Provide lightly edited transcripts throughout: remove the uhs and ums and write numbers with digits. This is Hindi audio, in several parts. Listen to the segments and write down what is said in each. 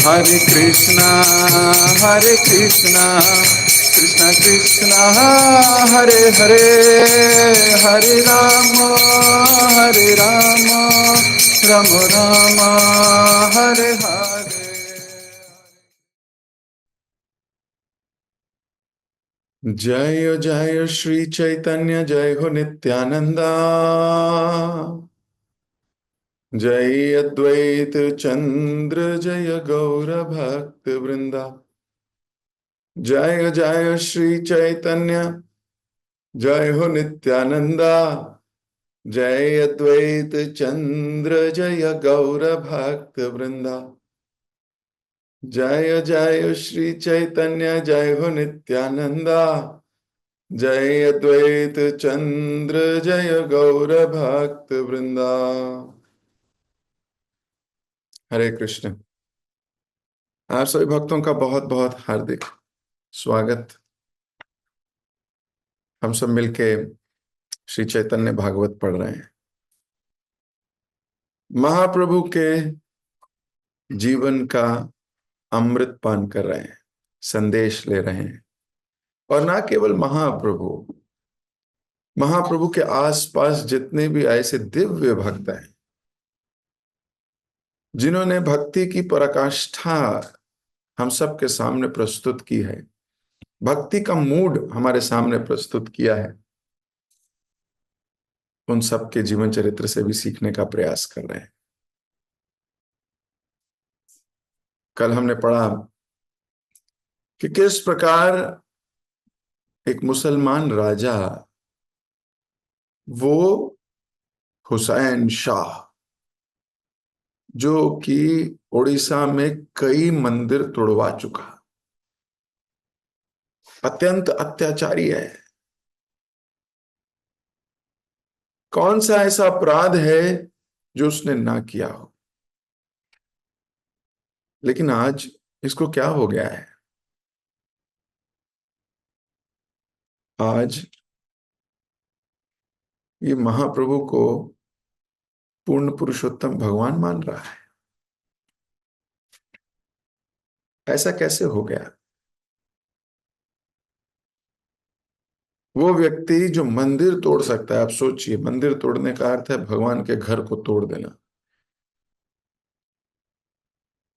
Hare Krishna, Hare Krishna, Krishna Krishna, Hare Hare, Hare Rama, Hare Rama, Rama Rama, Hare Hare. जय जय श्री चैतन्य, जय हो नित्यानंदा, जय अद्वैत चंद्र, जय गौर भक्त वृंदा। जय जय श्री चैतन्य, जय हो नित्यानंदा, जय अद्वैत चंद्र, जय गौर भक्त वृंदा। जय जय श्री चैतन्य, जय हो नित्यानंदा, जय अद्वैत चंद्र, जय गौर भक्त वृंदा। हरे कृष्ण। आप सभी भक्तों का बहुत बहुत हार्दिक स्वागत। हम सब मिलके श्री चैतन्य भागवत पढ़ रहे हैं, महाप्रभु के जीवन का अमृत पान कर रहे हैं, संदेश ले रहे हैं। और ना केवल महाप्रभु के आसपास जितने भी ऐसे दिव्य भक्त हैं जिन्होंने भक्ति की पराकाष्ठा हम सब के सामने प्रस्तुत की है, भक्ति का मूड हमारे सामने प्रस्तुत किया है, उन सब के जीवन चरित्र से भी सीखने का प्रयास कर रहे हैं। कल हमने पढ़ा कि किस प्रकार एक मुसलमान राजा, वो हुसैन शाह, जो कि उड़ीसा में कई मंदिर तोड़वा चुका, अत्यंत अत्याचारी है, कौन सा ऐसा अपराध है जो उसने ना किया हो। लेकिन आज इसको क्या हो गया है? आज ये महाप्रभु को पूर्ण पुरुषोत्तम भगवान मान रहा है। ऐसा कैसे हो गया? वो व्यक्ति जो मंदिर तोड़ सकता है, आप सोचिए, मंदिर तोड़ने का अर्थ है भगवान के घर को तोड़ देना।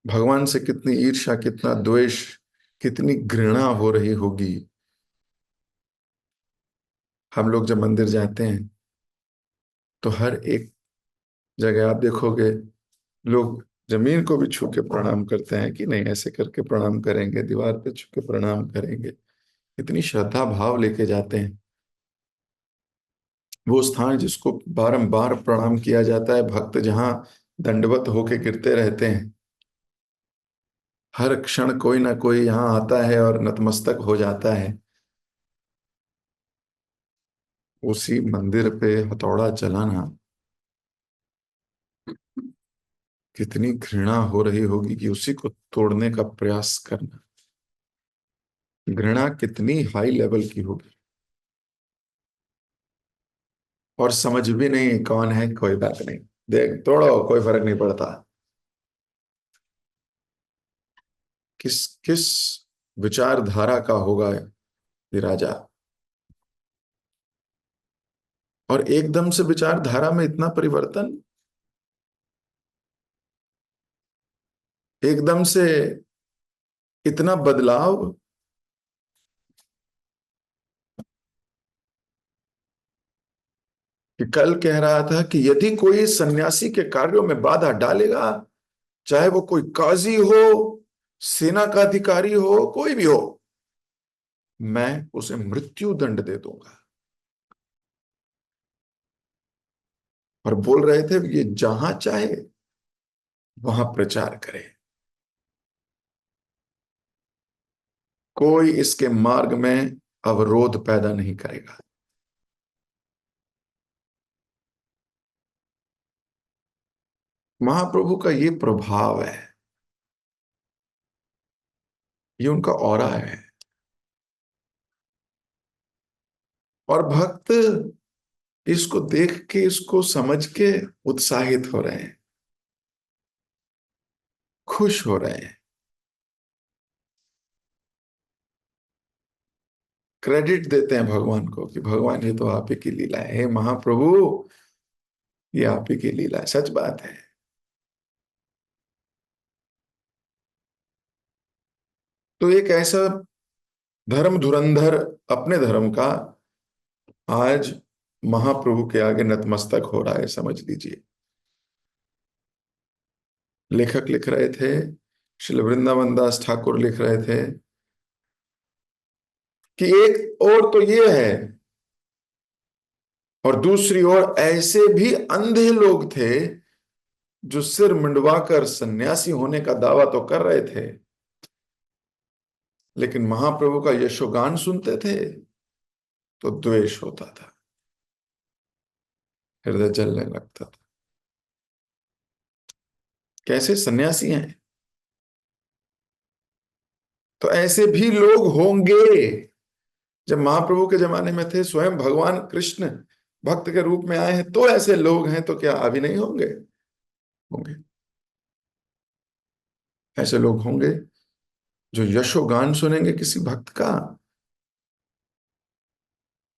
भगवान से कितनी ईर्ष्या, कितना द्वेष, कितनी घृणा हो रही होगी। हम लोग जब मंदिर जाते हैं तो हर एक जगह आप देखोगे लोग जमीन को भी छू के प्रणाम करते हैं कि नहीं, ऐसे करके प्रणाम करेंगे, दीवार पे छू के प्रणाम करेंगे। इतनी श्रद्धा भाव लेके जाते हैं। वो स्थान जिसको बारंबार प्रणाम किया जाता है, भक्त जहां दंडवत होके गिरते रहते हैं, हर क्षण कोई ना कोई यहां आता है और नतमस्तक हो जाता है। उसी मंदिर पे हथौड़ा चलाना, कितनी घृणा हो रही होगी कि उसी को तोड़ने का प्रयास करना। घृणा कितनी हाई लेवल की होगी। और समझ भी नहीं कौन है, कोई बात नहीं, देख तोड़ो, कोई फर्क नहीं पड़ता। किस किस विचारधारा का होगा ये राजा? और एकदम से विचारधारा में इतना परिवर्तन, एकदम से इतना बदलाव। कि कल कह रहा था कि यदि कोई सन्यासी के कार्यों में बाधा डालेगा, चाहे वो कोई काजी हो, सेना का अधिकारी हो, कोई भी हो, मैं उसे मृत्यु दंड दे दूंगा। और बोल रहे थे ये जहां चाहे वहां प्रचार करे, कोई इसके मार्ग में अवरोध पैदा नहीं करेगा। महाप्रभु का ये प्रभाव है, ये उनका ऑरा है। और भक्त इसको देख के, इसको समझ के उत्साहित हो रहे हैं, खुश हो रहे हैं। क्रेडिट देते हैं भगवान को कि भगवान ये तो आप ही की लीला है, हे महाप्रभु ये आप ही की लीला है। सच बात है। तो एक ऐसा धर्म धुरंधर अपने धर्म का आज महाप्रभु के आगे नतमस्तक हो रहा है, समझ लीजिए। लेखक लिख रहे थे, श्री वृंदावन दास ठाकुर लिख रहे थे कि एक और तो ये है, और दूसरी ओर ऐसे भी अंधे लोग थे जो सिर मुंडवाकर सन्यासी होने का दावा तो कर रहे थे, लेकिन महाप्रभु का यशोगान सुनते थे तो द्वेष होता था, हृदय जलने लगता था। कैसे सन्यासी हैं? तो ऐसे भी लोग होंगे। जब महाप्रभु के जमाने में थे, स्वयं भगवान कृष्ण भक्त के रूप में आए हैं, तो ऐसे लोग हैं, तो क्या अभी नहीं होंगे? होंगे। ऐसे लोग होंगे जो यशोगान सुनेंगे किसी भक्त का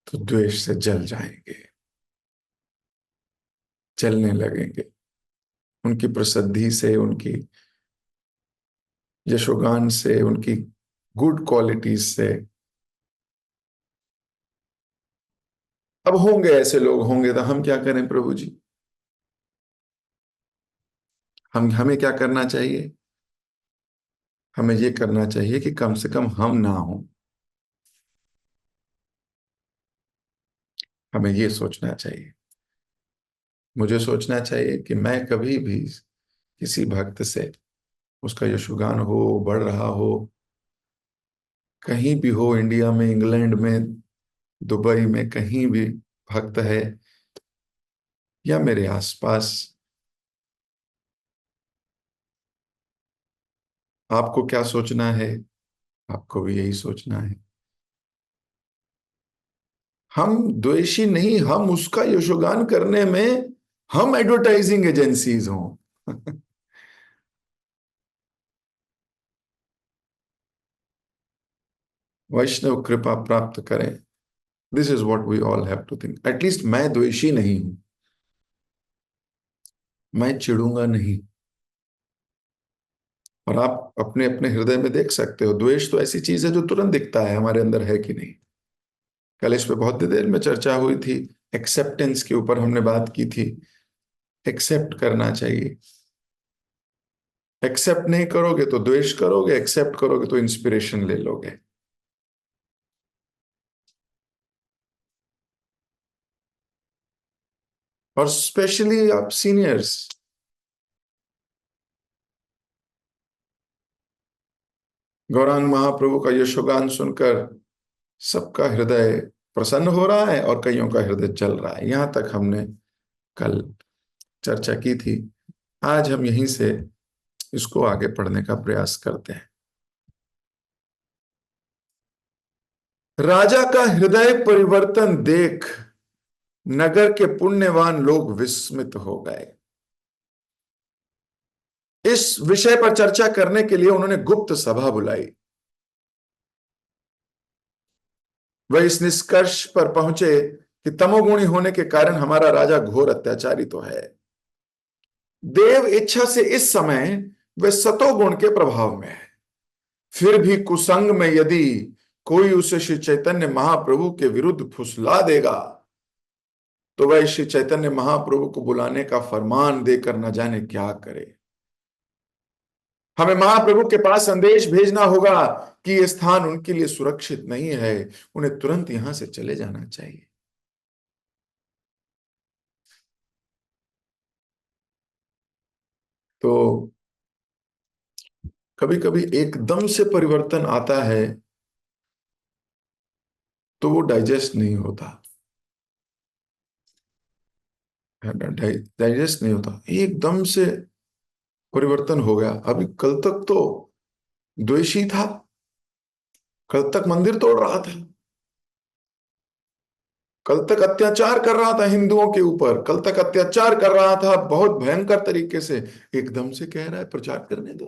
तो द्वेष से जल जाएंगे, जलने लगेंगे उनकी प्रसिद्धि से, उनकी यशोगान से, उनकी गुड क्वालिटीज से। अब होंगे ऐसे लोग, होंगे तो हम क्या करें प्रभु जी? हमें क्या करना चाहिए? हमें ये करना चाहिए कि कम से कम हम ना हो। हमें ये सोचना चाहिए, मुझे सोचना चाहिए कि मैं कभी भी किसी भक्त से, उसका यशोगान हो, बढ़ रहा हो, कहीं भी हो, इंडिया में, इंग्लैंड में, दुबई में, कहीं भी भक्त है या मेरे आसपास, आपको क्या सोचना है? आपको भी यही सोचना है। हम द्वेषी नहीं, हम उसका यशोगान करने में हम एडवर्टाइजिंग एजेंसीज हों। वैष्णव कृपा प्राप्त करें। This is what we all have to think. At least मैं द्वेषी नहीं हूं, मैं चिढ़ूंगा नहीं। और आप अपने अपने हृदय में देख सकते हो, द्वेष तो ऐसी चीज है जो तुरंत दिखता है हमारे अंदर है कि नहीं। कल इस पे बहुत देर में चर्चा हुई थी, एक्सेप्टेंस के ऊपर हमने बात की थी। एक्सेप्ट करना चाहिए। एक्सेप्ट नहीं करोगे तो द्वेष करोगे, एक्सेप्ट करोगे तो इंस्पिरेशन ले लोगे। और स्पेशली आप सीनियर्स, गौरांग महाप्रभु का यशोगान सुनकर सबका हृदय प्रसन्न हो रहा है और कईयों का हृदय जल रहा है, यहां तक हमने कल चर्चा की थी। आज हम यहीं से इसको आगे पढ़ने का प्रयास करते हैं। राजा का हृदय परिवर्तन देख नगर के पुण्यवान लोग विस्मित हो गए। इस विषय पर चर्चा करने के लिए उन्होंने गुप्त सभा बुलाई। वह इस निष्कर्ष पर पहुंचे कि तमोगुणी होने के कारण हमारा राजा घोर अत्याचारी तो है, देव इच्छा से इस समय वे सतोगुण के प्रभाव में है। फिर भी कुसंग में यदि कोई उसे श्री चैतन्य महाप्रभु के विरुद्ध फुसला देगा तो वह श्री चैतन्य महाप्रभु को बुलाने का फरमान देकर न जाने क्या करे। हमें महाप्रभु के पास संदेश भेजना होगा कि यह स्थान उनके लिए सुरक्षित नहीं है, उन्हें तुरंत यहां से चले जाना चाहिए। तो कभी कभी एकदम से परिवर्तन आता है तो वो डाइजेस्ट नहीं होता, डाइजेस्ट नहीं होता। एकदम से परिवर्तन हो गया। अभी कल तक तो द्वेषी था, कल तक मंदिर तोड़ रहा था, कल तक अत्याचार कर रहा था हिंदुओं के ऊपर, कल तक अत्याचार कर रहा था बहुत भयंकर तरीके से, एकदम से कह रहा है प्रचार करने दो।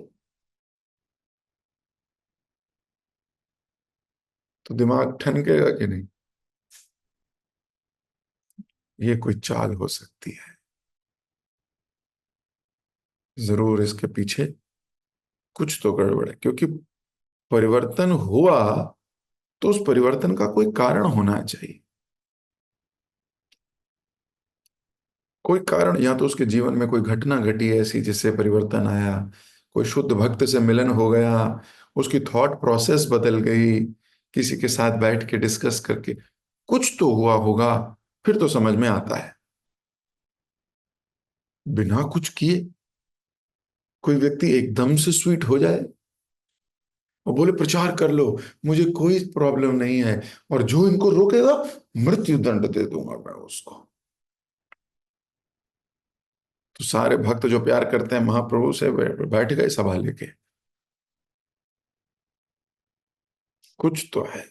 तो दिमाग ठनकेगा कि नहीं, ये कोई चाल हो सकती है, जरूर इसके पीछे कुछ तो गड़बड़ है, क्योंकि परिवर्तन हुआ तो उस परिवर्तन का कोई कारण होना चाहिए। कोई कारण, या तो उसके जीवन में कोई घटना घटी ऐसी जिससे परिवर्तन आया, कोई शुद्ध भक्त से मिलन हो गया, उसकी थॉट प्रोसेस बदल गई, किसी के साथ बैठ के डिस्कस करके कुछ तो हुआ होगा, फिर तो समझ में आता है। बिना कुछ किए कोई व्यक्ति एकदम से स्वीट हो जाए और बोले प्रचार कर लो, मुझे कोई प्रॉब्लम नहीं है, और जो इनको रोकेगा मृत्यु दंड दे दूंगा मैं उसको। तो सारे भक्त जो प्यार करते हैं महाप्रभु से बैठ गए सभा लेके। कुछ तो है,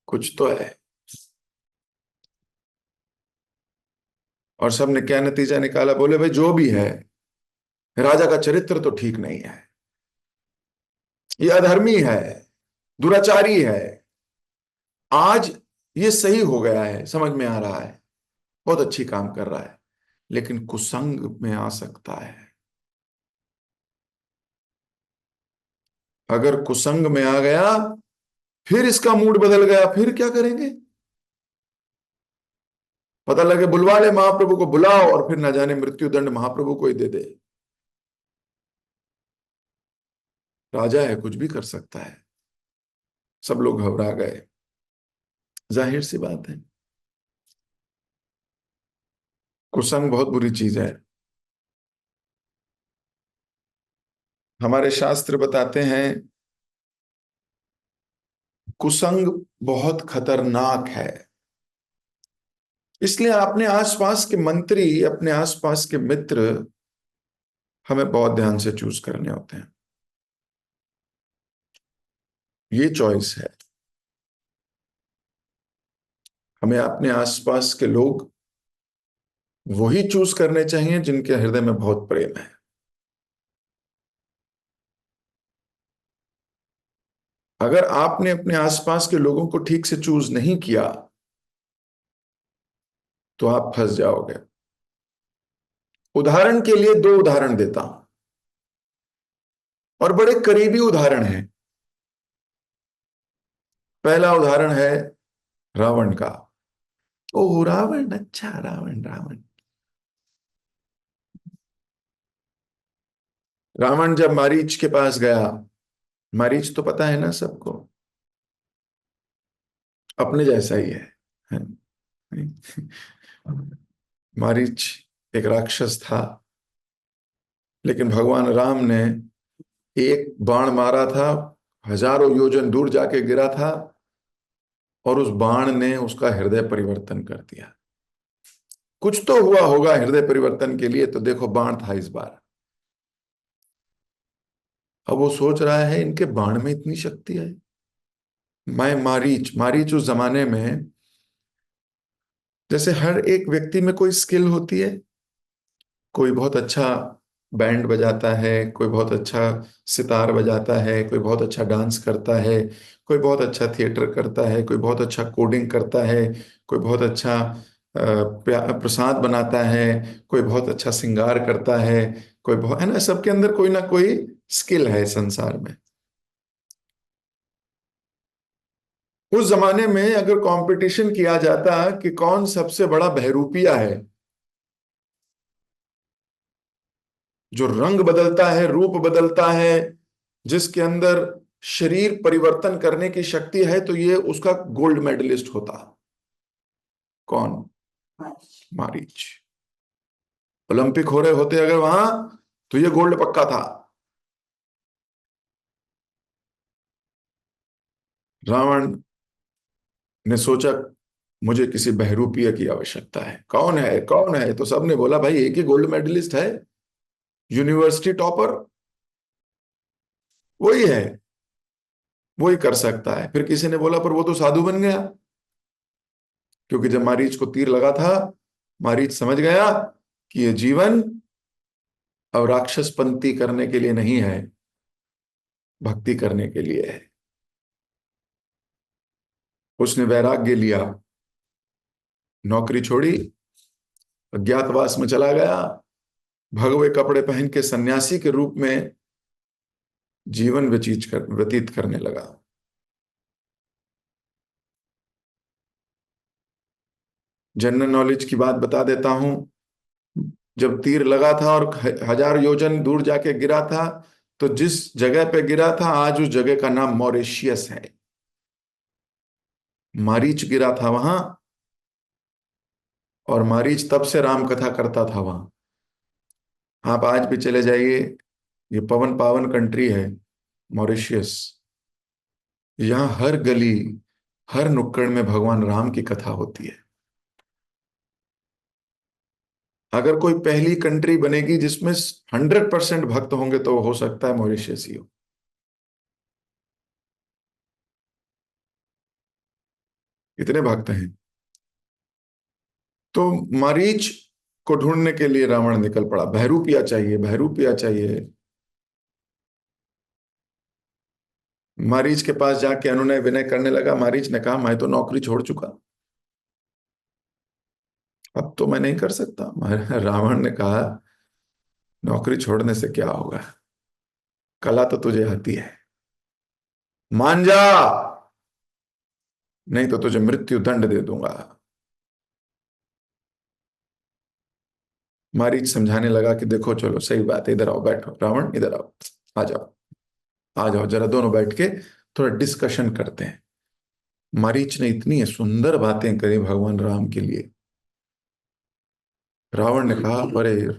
कुछ तो है। और सबने क्या नतीजा निकाला, बोले भाई जो भी है, राजा का चरित्र तो ठीक नहीं है, ये अधर्मी है, दुराचारी है। आज ये सही हो गया है, समझ में आ रहा है, बहुत अच्छी काम कर रहा है, लेकिन कुसंग में आ सकता है। अगर कुसंग में आ गया, फिर इसका मूड बदल गया, फिर क्या करेंगे? पता लगे बुलवा ले महाप्रभु को, बुलाओ, और फिर ना जाने मृत्यु दंड महाप्रभु को ही दे दे। राजा है, कुछ भी कर सकता है। सब लोग घबरा गए, जाहिर सी बात है। कुसंग बहुत बुरी चीज है। हमारे शास्त्र बताते हैं कुसंग बहुत खतरनाक है। इसलिए अपने आसपास के मंत्री, अपने आसपास के मित्र हमें बहुत ध्यान से चूज करने होते हैं। ये चॉइस है। हमें अपने आसपास के लोग वही चूज करने चाहिए जिनके हृदय में बहुत प्रेम है। अगर आपने अपने आसपास के लोगों को ठीक से चूज नहीं किया तो आप फंस जाओगे। उदाहरण के लिए दो उदाहरण देता हूं, और बड़े करीबी उदाहरण हैं। पहला उदाहरण है रावण का। ओह रावण, अच्छा रावण, रावण। रावण जब मारीच के पास गया, मारीच तो पता है ना सबको, अपने जैसा ही है? मारीच एक राक्षस था, लेकिन भगवान राम ने एक बाण मारा था, हजारों योजन दूर जाके गिरा था, और उस बाण ने उसका हृदय परिवर्तन कर दिया। कुछ तो हुआ होगा हृदय परिवर्तन के लिए, तो देखो बाण था इस बार। अब वो सोच रहा है इनके बाण में इतनी शक्ति है। मैं मारीच, मारीच उस जमाने में, जैसे हर एक व्यक्ति में कोई स्किल होती है, कोई बहुत अच्छा बैंड बजाता है, कोई बहुत अच्छा सितार बजाता है, कोई बहुत अच्छा डांस करता है, कोई बहुत अच्छा थिएटर करता है, कोई बहुत अच्छा कोडिंग करता है, कोई बहुत अच्छा प्रसाद बनाता है, कोई बहुत अच्छा श्रृंगार करता है, कोई बहुत, है ना, सबके अंदर कोई ना कोई स्किल है संसार में। उस जमाने में अगर कंपटीशन किया जाता कि कौन सबसे बड़ा बहरूपिया है, जो रंग बदलता है, रूप बदलता है, जिसके अंदर शरीर परिवर्तन करने की शक्ति है, तो ये उसका गोल्ड मेडलिस्ट होता। कौन? मारीच। ओलंपिक हो रहे होते अगर वहां, तो ये गोल्ड पक्का था। रावण ने सोचा मुझे किसी बहरूपीय की आवश्यकता है, कौन है, कौन है? तो सबने बोला भाई एक ही गोल्ड मेडलिस्ट है, यूनिवर्सिटी टॉपर, वही है, वही कर सकता है। फिर किसी ने बोला पर वो तो साधु बन गया, क्योंकि जब मारीच को तीर लगा था, मारीच समझ गया कि ये जीवन अब राक्षस पंक्ति करने के लिए नहीं है, भक्ति करने के लिए है। उसने वैराग्य लिया, नौकरी छोड़ी, अज्ञातवास में चला गया, भगवे कपड़े पहन के सन्यासी के रूप में जीवन व्यतीत करने लगा। जनरल नॉलेज की बात बता देता हूं। जब तीर लगा था और 1000 योजन दूर जाके गिरा था, तो जिस जगह पे गिरा था आज उस जगह का नाम मॉरिशियस है। मारीच गिरा था वहां, और मारीच तब से राम कथा करता था वहां। आप आज भी चले जाइए, ये पवन पावन कंट्री है मॉरिशियस। यहाँ हर गली, हर नुक्कड़ में भगवान राम की कथा होती है। अगर कोई पहली कंट्री बनेगी जिसमें 100% भक्त होंगे तो हो सकता है मॉरिशस ही हो। इतने भक्त हैं। तो मारीच को ढूंढने के लिए रावण निकल पड़ा। बहरूपिया चाहिए, बहरूपिया चाहिए। मारीच के पास जाके अनुनय विनय करने लगा। मारीच ने कहा मैं तो नौकरी छोड़ चुका, अब तो मैं नहीं कर सकता। रावण ने कहा नौकरी छोड़ने से क्या होगा, कला तो तुझे आती है, मान जा, नहीं तो तुझे मृत्यु दंड दे दूंगा। मारीच समझाने लगा कि देखो चलो सही बात है, इधर आओ, बैठो रावण, इधर आओ, आ जाओ, आ जाओ, जरा दोनों बैठ के थोड़ा डिस्कशन करते हैं। मारीच ने इतनी सुंदर बातें करी भगवान राम के लिए। रावण ने कहा अरे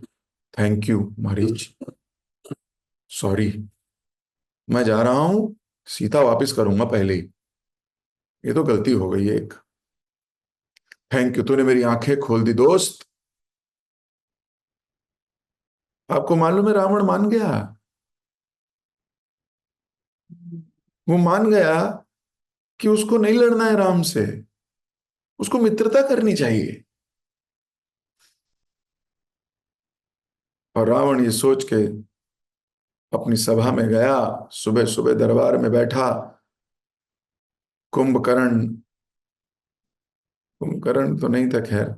थैंक यू मारीच, सॉरी, मैं जा रहा हूं, सीता वापस करूंगा पहले ही, ये तो गलती हो गई है एक। थैंक यू, तूने मेरी आंखें खोल दी दोस्त। आपको मालूम है रावण मान गया। वो मान गया कि उसको नहीं लड़ना है राम से, उसको मित्रता करनी चाहिए। और रावण ये सोच के अपनी सभा में गया, सुबह सुबह दरबार में बैठा। कुंभकर्ण, कुंभकर्ण तो नहीं था खैर,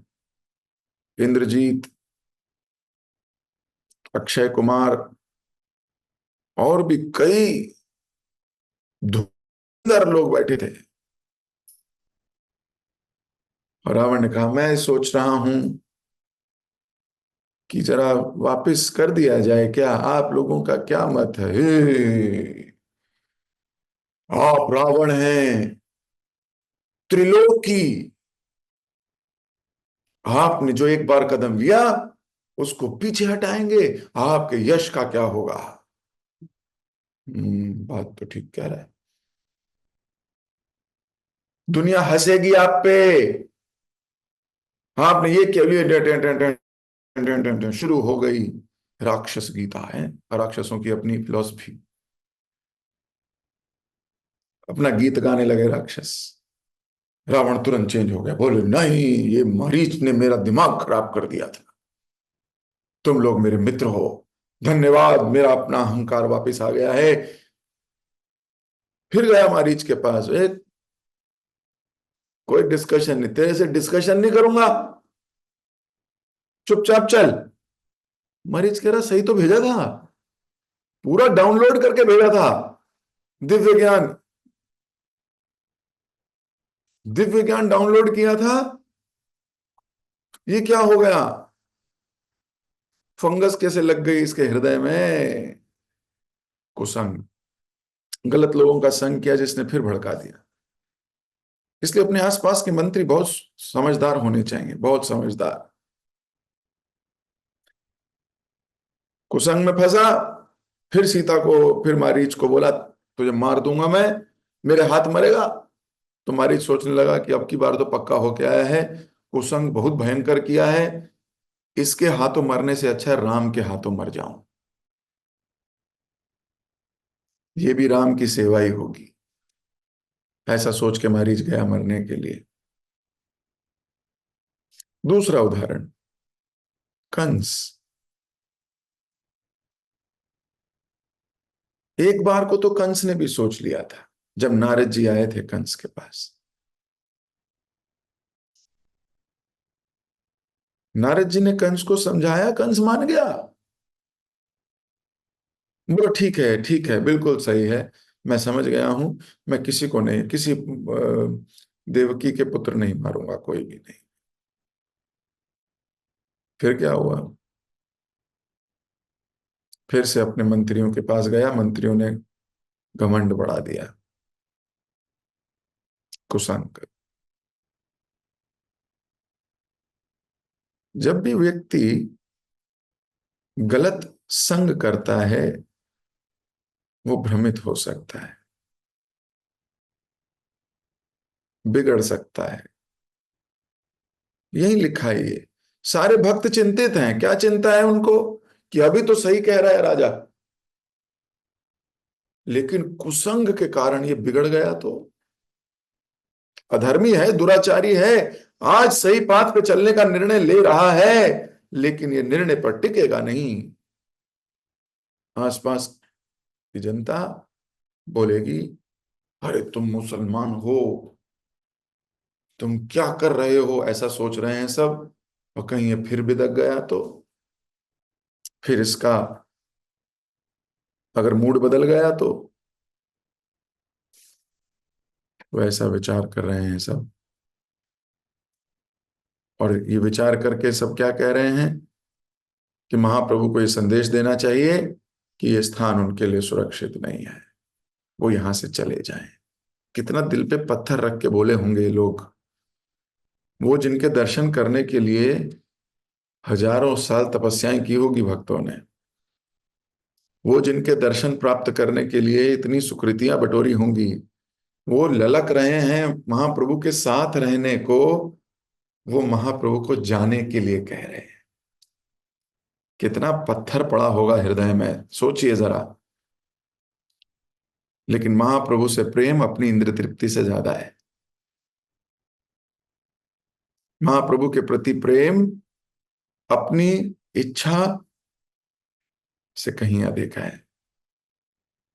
इंद्रजीत, अक्षय कुमार, और भी कई धुरंधर लोग बैठे थे। और रावण ने कहा मैं सोच रहा हूं कि जरा वापस कर दिया जाए, क्या आप लोगों का क्या मत है? आप रावण हैं, त्रिलोकी, आपने जो एक बार कदम लिया उसको पीछे हटाएंगे, आपके यश का क्या होगा? बात तो ठीक कह रहा है। दुनिया हंसेगी आप पे, आपने ये क्या लिए, शुरू हो गई राक्षस गीता है। राक्षसों की अपनी फिलॉसफी, अपना गीत गाने लगे राक्षस। रावण तुरंत चेंज हो गया, बोले नहीं, ये मरीच ने मेरा दिमाग खराब कर दिया था, तुम लोग मेरे मित्र हो, धन्यवाद, मेरा अपना अहंकार वापस आ गया है। फिर गया मारीच के पास, कोई डिस्कशन नहीं, तेरे से डिस्कशन नहीं करूंगा, चुपचाप चल। मरीज कह रहा सही तो भेजा था, पूरा डाउनलोड करके भेजा था, दिव्य ज्ञान, दिव्य ज्ञान डाउनलोड किया था, ये क्या हो गया? फंगस कैसे लग गई इसके हृदय में? कुसंग, गलत लोगों का संग किया जिसने फिर भड़का दिया। इसलिए अपने आसपास के मंत्री बहुत समझदार होने चाहिए, बहुत समझदार। कुसंग में फंसा, फिर सीता को, फिर मारीच को बोला तुझे मार दूंगा मैं, मेरे हाथ मरेगा। तो मारीच सोचने लगा कि अब की बार तो पक्का होके आया है, कुसंग बहुत भयंकर किया है, इसके हाथों मरने से अच्छा है राम के हाथों मर जाऊं, ये भी राम की सेवा ही होगी। ऐसा सोच के मारीच गया मरने के लिए। दूसरा उदाहरण, कंस। एक बार को तो कंस ने भी सोच लिया था, जब नारद जी आए थे कंस के पास, नारद जी ने कंस को समझाया, कंस मान गया। बोलो ठीक है, बिल्कुल सही है, मैं समझ गया हूं। मैं किसी को नहीं, किसी देवकी के पुत्र नहीं मारूंगा, कोई भी नहीं। फिर क्या हुआ? फिर से अपने मंत्रियों के पास गया, मंत्रियों ने घमंड बढ़ा दिया, कुसंग। जब भी व्यक्ति गलत संग करता है, वो भ्रमित हो सकता है, बिगड़ सकता है। यही लिखा है ये। सारे भक्त चिंतित हैं, क्या चिंता है उनको? कि अभी तो सही कह रहा है राजा, लेकिन कुसंग के कारण ये बिगड़ गया तो। अधर्मी है, दुराचारी है, आज सही पाथ पे चलने का निर्णय ले रहा है, लेकिन ये निर्णय पर टिकेगा नहीं। आसपास की जनता बोलेगी, अरे तुम मुसलमान हो, तुम क्या कर रहे हो, ऐसा सोच रहे हैं सब। और कहीं ये फिर बिदक गया तो, फिर इसका अगर मूड बदल गया तो। वैसा विचार कर रहे हैं सब। और ये विचार करके सब क्या कह रहे हैं? कि महाप्रभु को ये संदेश देना चाहिए कि ये स्थान उनके लिए सुरक्षित नहीं है, वो यहां से चले जाएं। कितना दिल पे पत्थर रख के बोले होंगे ये लोग। वो जिनके दर्शन करने के लिए हजारों साल तपस्याएं की होगी भक्तों ने, वो जिनके दर्शन प्राप्त करने के लिए इतनी सुकृतियां बटोरी होंगी, वो ललक रहे हैं महाप्रभु के साथ रहने को, वो महाप्रभु को जाने के लिए कह रहे हैं। कितना पत्थर पड़ा होगा हृदय में, सोचिए जरा। लेकिन महाप्रभु से प्रेम अपनी इंद्र तृप्ति से ज्यादा है। महाप्रभु के प्रति प्रेम अपनी इच्छा से कहीं अधिक है।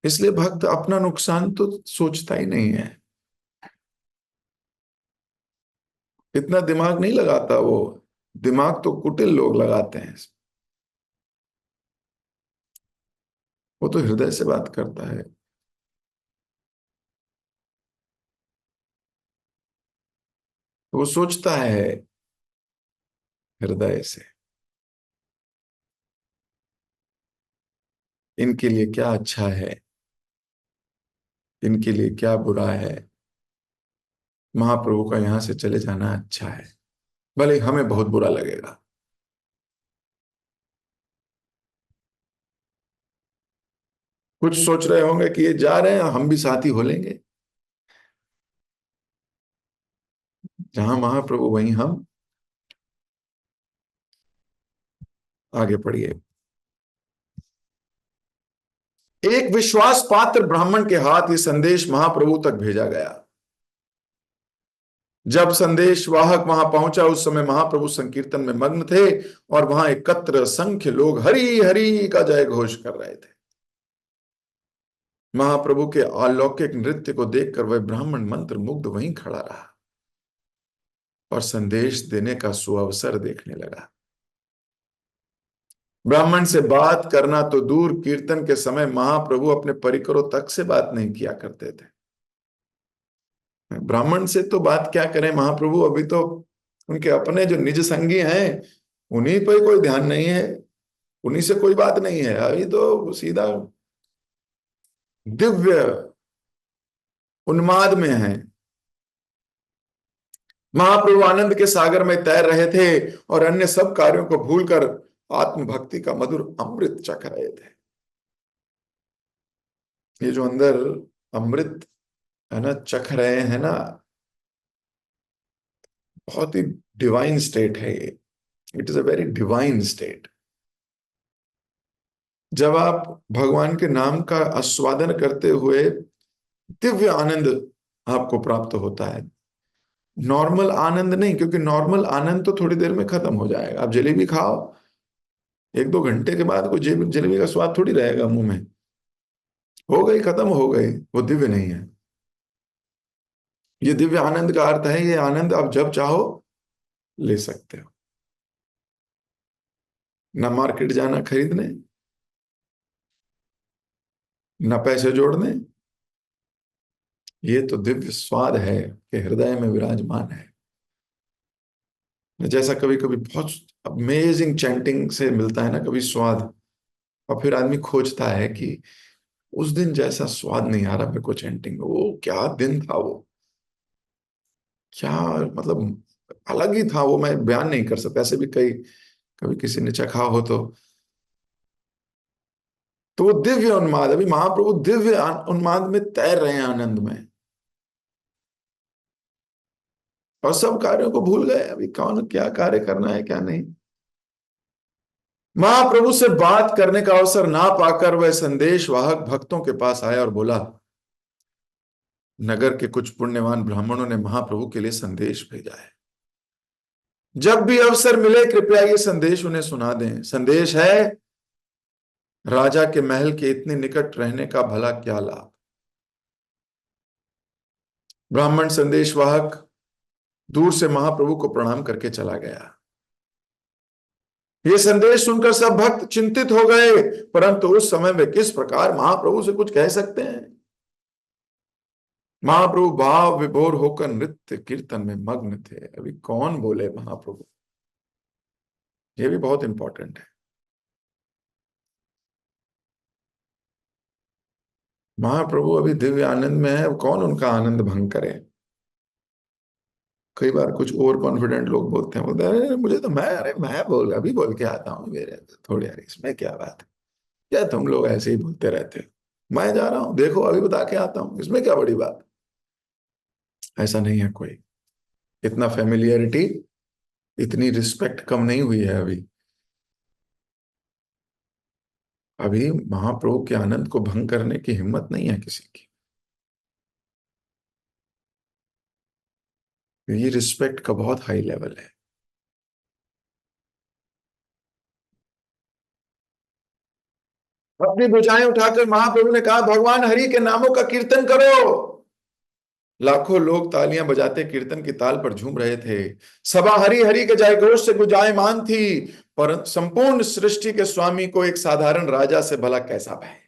इसलिए भक्त अपना नुकसान तो सोचता ही नहीं है, इतना दिमाग नहीं लगाता वो। दिमाग तो कुटिल लोग लगाते हैं। वो तो हृदय से बात करता है। वो सोचता है हृदय से, इनके लिए क्या अच्छा है, इनके लिए क्या बुरा है। महाप्रभु का यहां से चले जाना अच्छा है, भले हमें बहुत बुरा लगेगा। कुछ सोच रहे होंगे कि ये जा रहे हैं, हम भी साथी हो लेंगे। जहां महाप्रभु वहीं हम। आगे पढ़िए। एक विश्वास पात्र ब्राह्मण के हाथ ये संदेश महाप्रभु तक भेजा गया। जब संदेश वाहक वहां पहुंचा, उस समय महाप्रभु संकीर्तन में मग्न थे, और वहां एकत्र असंख्य लोग हरि हरि का जय घोष कर रहे थे। महाप्रभु के अलौकिक नृत्य को देखकर वह ब्राह्मण मंत्र मुग्ध वहीं खड़ा रहा और संदेश देने का सुअवसर देखने लगा। ब्राह्मण से बात करना तो दूर, कीर्तन के समय महाप्रभु अपने परिकरों तक से बात नहीं किया करते थे। ब्राह्मण से तो बात क्या करें महाप्रभु, अभी तो उनके अपने जो निज संगी हैं, उन्हीं पर कोई ध्यान नहीं है, उन्हीं से कोई बात नहीं है। अभी तो सीधा दिव्य उन्माद में है। महाप्रभु आनंद के सागर में तैर रहे थे और अन्य सब कार्यों को भूलकर आत्मभक्ति का मधुर अमृत चख रहे थे। ये जो अंदर अमृत है ना, चख रहे हैं ना, बहुत ही डिवाइन स्टेट है ये। It is a very divine state. जब आप भगवान के नाम का आस्वादन करते हुए दिव्य आनंद आपको प्राप्त होता है। नॉर्मल आनंद नहीं, क्योंकि नॉर्मल आनंद तो थोड़ी देर में खत्म हो जाएगा। आप जलेबी खाओ, एक दो घंटे के बाद कोई जलेबी का स्वाद थोड़ी रहेगा मुंह में। हो गई, खत्म हो गई, वो दिव्य नहीं है। ये दिव्य आनंद का अर्थ है, ये आनंद आप जब चाहो ले सकते हो। न मार्केट जाना खरीदने, न पैसे जोड़ने। ये तो दिव्य स्वाद है कि हृदय में विराजमान है। जैसा कभी कभी बहुत अमेजिंग चैंटिंग से मिलता है ना कभी स्वाद, और फिर आदमी खोजता है कि उस दिन जैसा स्वाद नहीं आ रहा मेरे को चैंटिंग में। वो क्या दिन था वो, क्या मतलब अलग ही था वो, मैं बयान नहीं कर सकता। ऐसे भी कई कभी किसी ने चखा हो तो वो दिव्य उन्माद, अभी महाप्रभु दिव्य उन्माद में तैर रहे हैं, आनंद में, और सब कार्यों को भूल गए। अभी कौन क्या कार्य करना है क्या नहीं। महाप्रभु से बात करने का अवसर ना पाकर वह संदेश वाहक भक्तों के पास आया और बोला, नगर के कुछ पुण्यवान ब्राह्मणों ने महाप्रभु के लिए संदेश भेजा है। जब भी अवसर मिले कृपया ये संदेश उन्हें सुना दें। संदेश है, राजा के महल के इतने निकट रहने का भला क्या लाभ। ब्राह्मण संदेशवाहक दूर से महाप्रभु को प्रणाम करके चला गया। ये संदेश सुनकर सब भक्त चिंतित हो गए, परंतु उस समय वे किस प्रकार महाप्रभु से कुछ कह सकते हैं। महाप्रभु भाव विभोर होकर नृत्य कीर्तन में मग्न थे। अभी कौन बोले महाप्रभु, ये भी बहुत इंपॉर्टेंट है। महाप्रभु अभी दिव्य आनंद में है, कौन उनका आनंद भंग करे। कई बार कुछ ओवर कॉन्फिडेंट लोग बोलते हैं, बोलते हैं अरे मुझे तो मैं, अरे मैं बोल अभी बोल के आता हूँ, मेरे थोड़ी यार इसमें क्या बात है, क्या तुम लोग ऐसे ही बोलते रहते हो, मैं जा रहा हूँ देखो अभी बता के आता हूँ, इसमें क्या बड़ी बात। ऐसा नहीं है कोई। इतना फेमिलियरिटी, इतनी रिस्पेक्ट कम नहीं हुई है अभी। अभी महाप्रभु के आनंद को भंग करने की हिम्मत नहीं है किसी की। ये रिस्पेक्ट का बहुत हाई लेवल है। अपनी भुजाएं उठाकर महाप्रभु ने कहा, भगवान हरि के नामों का कीर्तन करो। लाखों लोग तालियां बजाते कीर्तन की ताल पर झूम रहे थे। सभा हरि हरि के जयघोष से गुंजायमान थी। पर संपूर्ण सृष्टि के स्वामी को एक साधारण राजा से भला कैसा भय।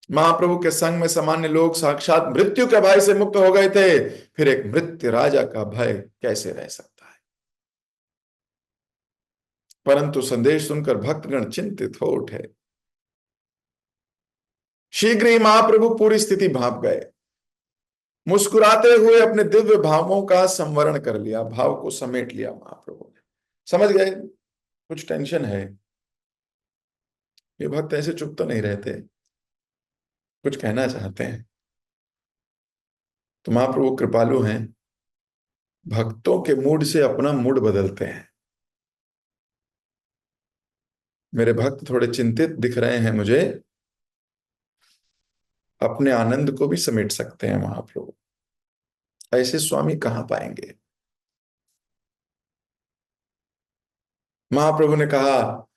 महाप्रभु के संग में सामान्य लोग साक्षात मृत्यु के भय से मुक्त हो गए थे, फिर एक मृत्यु राजा का भय कैसे रह सकता है। परंतु संदेश सुनकर भक्तगण चिंतित हो उठे। शीघ्र ही महाप्रभु पूरी स्थिति भांप गए। मुस्कुराते हुए अपने दिव्य भावों का संवरण कर लिया, भाव को समेट लिया महाप्रभु ने। समझ गए कुछ टेंशन है। ये भक्त ऐसे चुप तो नहीं रहते, कुछ कहना चाहते हैं। तो महाप्रभु कृपालु हैं, भक्तों के मूड से अपना मूड बदलते हैं। मेरे भक्त थोड़े चिंतित दिख रहे हैं मुझे, अपने आनंद को भी समेट सकते हैं महाप्रभु। ऐसे स्वामी कहां पाएंगे। महाप्रभु ने कहा,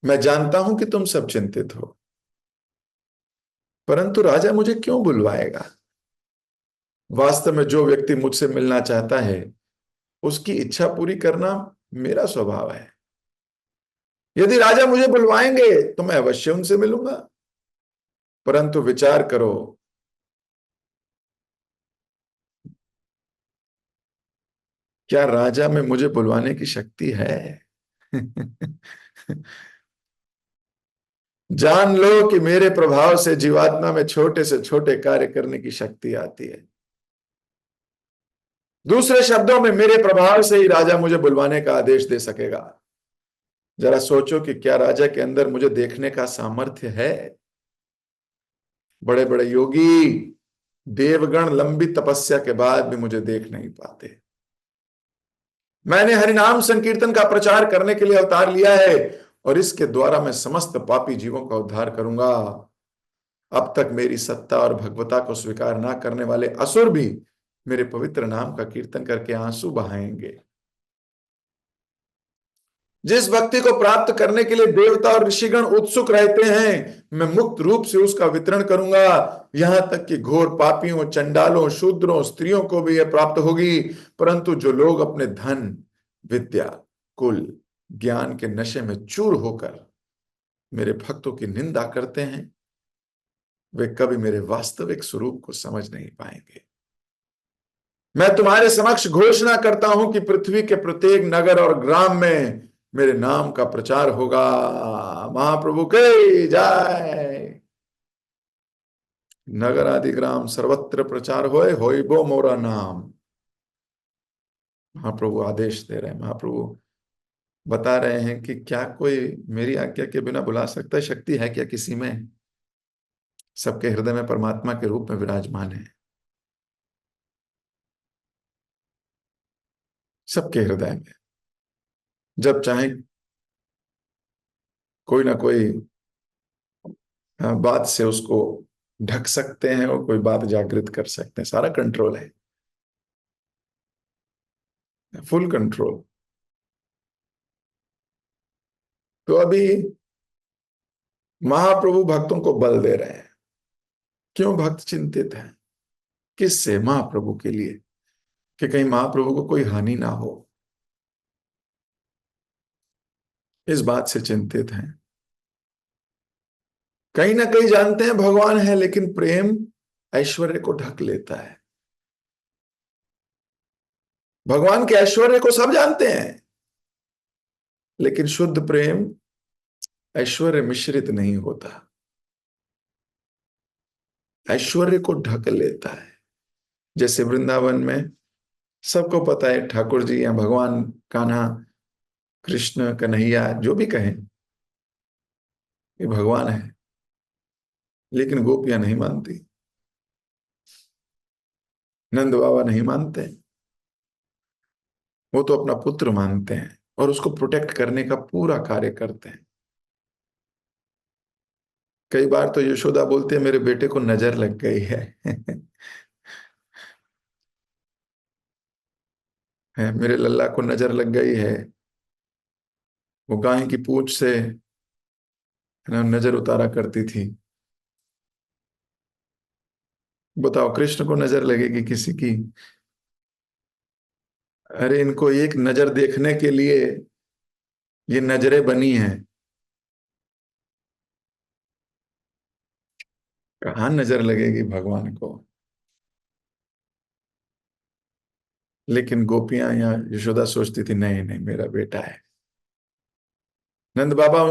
मैं जानता हूं कि तुम सब चिंतित हो, परंतु राजा मुझे क्यों बुलवाएगा। वास्तव में जो व्यक्ति मुझसे मिलना चाहता है उसकी इच्छा पूरी करना मेरा स्वभाव है। यदि राजा मुझे बुलवाएंगे तो मैं अवश्य उनसे मिलूंगा। परंतु विचार करो, क्या राजा में मुझे बुलवाने की शक्ति है। जान लो कि मेरे प्रभाव से जीवात्मा में छोटे से छोटे कार्य करने की शक्ति आती है। दूसरे शब्दों में मेरे प्रभाव से ही राजा मुझे बुलवाने का आदेश दे सकेगा। जरा सोचो कि क्या राजा के अंदर मुझे देखने का सामर्थ्य है। बड़े बड़े योगी देवगण लंबी तपस्या के बाद भी मुझे देख नहीं पाते। मैंने हरिनाम संकीर्तन का प्रचार करने के लिए अवतार लिया है और इसके द्वारा मैं समस्त पापी जीवों का उद्धार करूंगा। अब तक मेरी सत्ता और भगवता को स्वीकार ना करने वाले असुर भी मेरे पवित्र नाम का कीर्तन करके आंसू बहाएंगे। जिस भक्ति को प्राप्त करने के लिए देवता और ऋषिगण उत्सुक रहते हैं, मैं मुक्त रूप से उसका वितरण करूंगा। यहां तक कि घोर पापियों, चंडालों, शूद्रों, स्त्रियों को भी यह प्राप्त होगी। परंतु जो लोग अपने धन, विद्या, कुल, ज्ञान के नशे में चूर होकर मेरे भक्तों की निंदा करते हैं, वे कभी मेरे वास्तविक स्वरूप को समझ नहीं पाएंगे। मैं तुम्हारे समक्ष घोषणा करता हूं कि पृथ्वी के प्रत्येक नगर और ग्राम में मेरे नाम का प्रचार होगा। महाप्रभु के जय। नगर आदि ग्राम सर्वत्र प्रचार होय बो मोरा नाम। महाप्रभु आदेश दे रहे हैं, महाप्रभु बता रहे हैं कि क्या कोई मेरी आज्ञा के बिना बुला सकता है? शक्ति है क्या किसी में? सबके हृदय में परमात्मा के रूप में विराजमान है, सबके हृदय में। जब चाहे कोई ना कोई बात से उसको ढक सकते हैं और कोई बात जागृत कर सकते हैं। सारा कंट्रोल है, फुल कंट्रोल। तो अभी महाप्रभु भक्तों को बल दे रहे हैं। क्यों भक्त चिंतित हैं? किससे? महाप्रभु के लिए, कि कहीं महाप्रभु को कोई हानि ना हो, इस बात से चिंतित हैं। कहीं ना कहीं जानते हैं भगवान है, लेकिन प्रेम ऐश्वर्य को ढक लेता है। भगवान के ऐश्वर्य को सब जानते हैं, लेकिन शुद्ध प्रेम ऐश्वर्य मिश्रित नहीं होता, ऐश्वर्य को ढक लेता है। जैसे वृंदावन में सबको पता है ठाकुर जी या भगवान कान्हा, कृष्ण, कन्हैया, जो भी कहें, ये भगवान है, लेकिन गोपियां नहीं मानती, नंद बाबा नहीं मानते। वो तो अपना पुत्र मानते हैं और उसको प्रोटेक्ट करने का पूरा कार्य करते हैं। कई बार तो यशोदा बोलते हैं मेरे बेटे को नजर लग गई है, है मेरे लल्ला को नजर लग गई है। वो गाय की पूंछ से नजर उतारा करती थी। बताओ, कृष्ण को नजर लगेगी किसी की? अरे इनको एक नजर देखने के लिए ये नजरें बनी हैं। कहाँ नजर लगेगी भगवान को? लेकिन गोपियां या यशोदा सोचती थी नहीं नहीं, मेरा बेटा है। नंद बाबा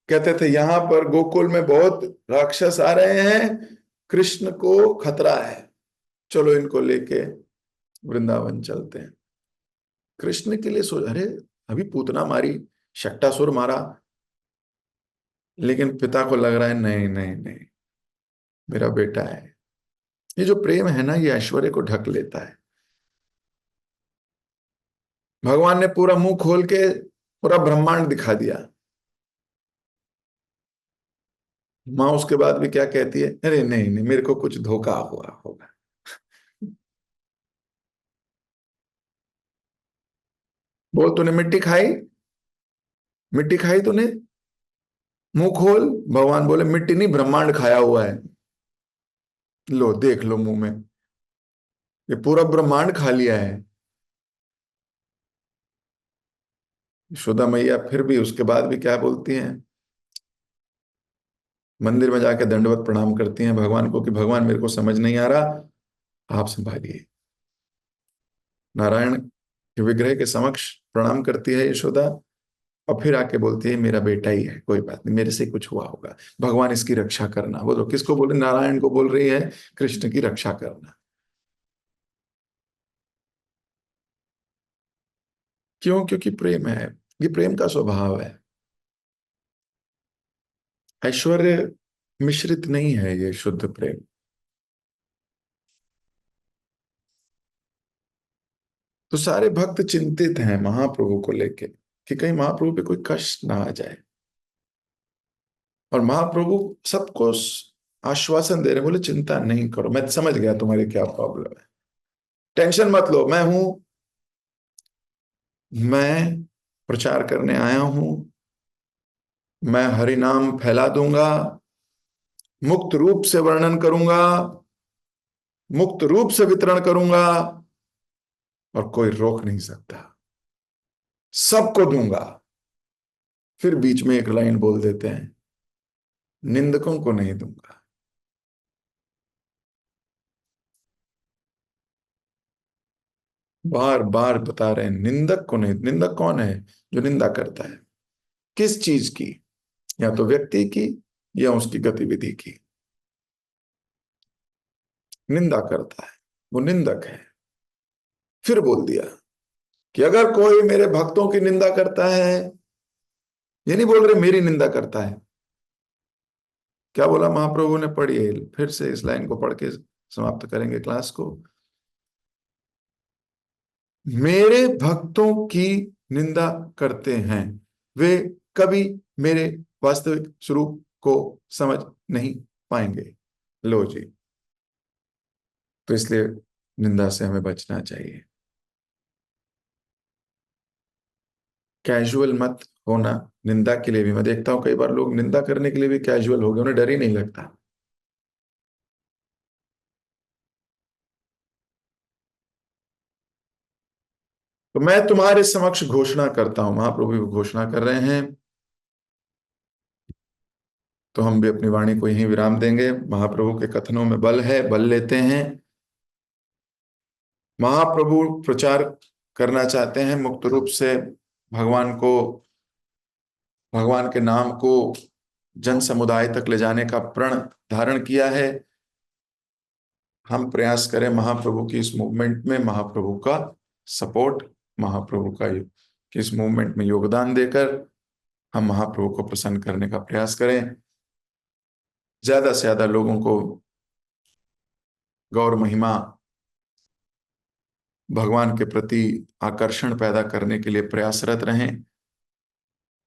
कहते थे यहां पर गोकुल में बहुत राक्षस आ रहे हैं, कृष्ण को खतरा है, चलो इनको लेके वृंदावन चलते हैं। कृष्ण के लिए सोच, अरे अभी पूतना मारी, शक्टासुर मारा, लेकिन पिता को लग रहा है नहीं नहीं नहीं, मेरा बेटा है। ये जो प्रेम है ना, ये ऐश्वर्य को ढक लेता है। भगवान ने पूरा मुंह खोल के पूरा ब्रह्मांड दिखा दिया। माँ उसके बाद भी क्या कहती है? अरे नहीं नहीं, मेरे को कुछ धोखा हुआ होगा। बोल, तूने मिट्टी खाई? मिट्टी खाई तूने? मुंह खोल। भगवान बोले मिट्टी नहीं, ब्रह्मांड खाया हुआ है। लो देख लो मुंह में, ये पूरा ब्रह्मांड खा लिया है। यशोदा मैया फिर भी उसके बाद भी क्या बोलती हैं? मंदिर में जाके दंडवत प्रणाम करती हैं भगवान को कि भगवान मेरे को समझ नहीं आ रहा, आप संभालिए। नारायण के विग्रह के समक्ष प्रणाम करती है यशोदा, और फिर आके बोलती है मेरा बेटा ही है, कोई बात नहीं, मेरे से कुछ हुआ होगा, भगवान इसकी रक्षा करना। वो तो किसको बोल रही? नारायण को बोल रही है, कृष्ण की रक्षा करना। क्यों? क्योंकि प्रेम है, ये प्रेम का स्वभाव है। ऐश्वर्य मिश्रित नहीं है ये शुद्ध प्रेम। तो सारे भक्त चिंतित हैं महाप्रभु को लेके कि कहीं महाप्रभु पे कोई कष्ट ना आ जाए। और महाप्रभु सबको आश्वासन दे रहे, बोले चिंता नहीं करो, मैं समझ गया तुम्हारी क्या प्रॉब्लम है, टेंशन मत लो, मैं हूं, मैं प्रचार करने आया हूं, मैं हरि नाम फैला दूंगा, मुक्त रूप से वर्णन करूंगा, मुक्त रूप से वितरण करूंगा, और कोई रोक नहीं सकता, सबको दूंगा। फिर बीच में एक लाइन बोल देते हैं, निंदकों को नहीं दूंगा। बार बार बता रहे हैं, निंदक को नहीं। निंदक कौन है? जो निंदा करता है। किस चीज की? या तो व्यक्ति की, या उसकी गतिविधि की। निंदा करता है, वो निंदक है। फिर बोल दिया कि अगर कोई मेरे भक्तों की निंदा करता है, ये नहीं बोल रहे मेरी निंदा करता है। क्या बोला महाप्रभु ने? पढ़िए फिर से इस लाइन को पढ़ के समाप्त करेंगे क्लास को। मेरे भक्तों की निंदा करते हैं वे कभी मेरे वास्तविक स्वरूप को समझ नहीं पाएंगे। लो जी, तो इसलिए निंदा से हमें बचना चाहिए। कैजुअल मत होना। निंदा के लिए भी मैं देखता हूं कई बार लोग निंदा करने के लिए भी कैजुअल हो गए, उन्हें डर ही नहीं लगता। तो मैं तुम्हारे समक्ष घोषणा करता हूं, महाप्रभु भी घोषणा कर रहे हैं, तो हम भी अपनी वाणी को यहीं विराम देंगे। महाप्रभु के कथनों में बल है, बल लेते हैं। महाप्रभु प्रचार करना चाहते हैं मुक्त रूप से भगवान को, भगवान के नाम को जन समुदाय तक ले जाने का प्रण धारण किया है। हम प्रयास करें महाप्रभु की इस मूवमेंट में महाप्रभु का सपोर्ट, महाप्रभु का कि इस मूवमेंट में योगदान देकर हम महाप्रभु को प्रसन्न करने का प्रयास करें। ज्यादा से ज्यादा लोगों को गौर महिमा, भगवान के प्रति आकर्षण पैदा करने के लिए प्रयासरत रहें।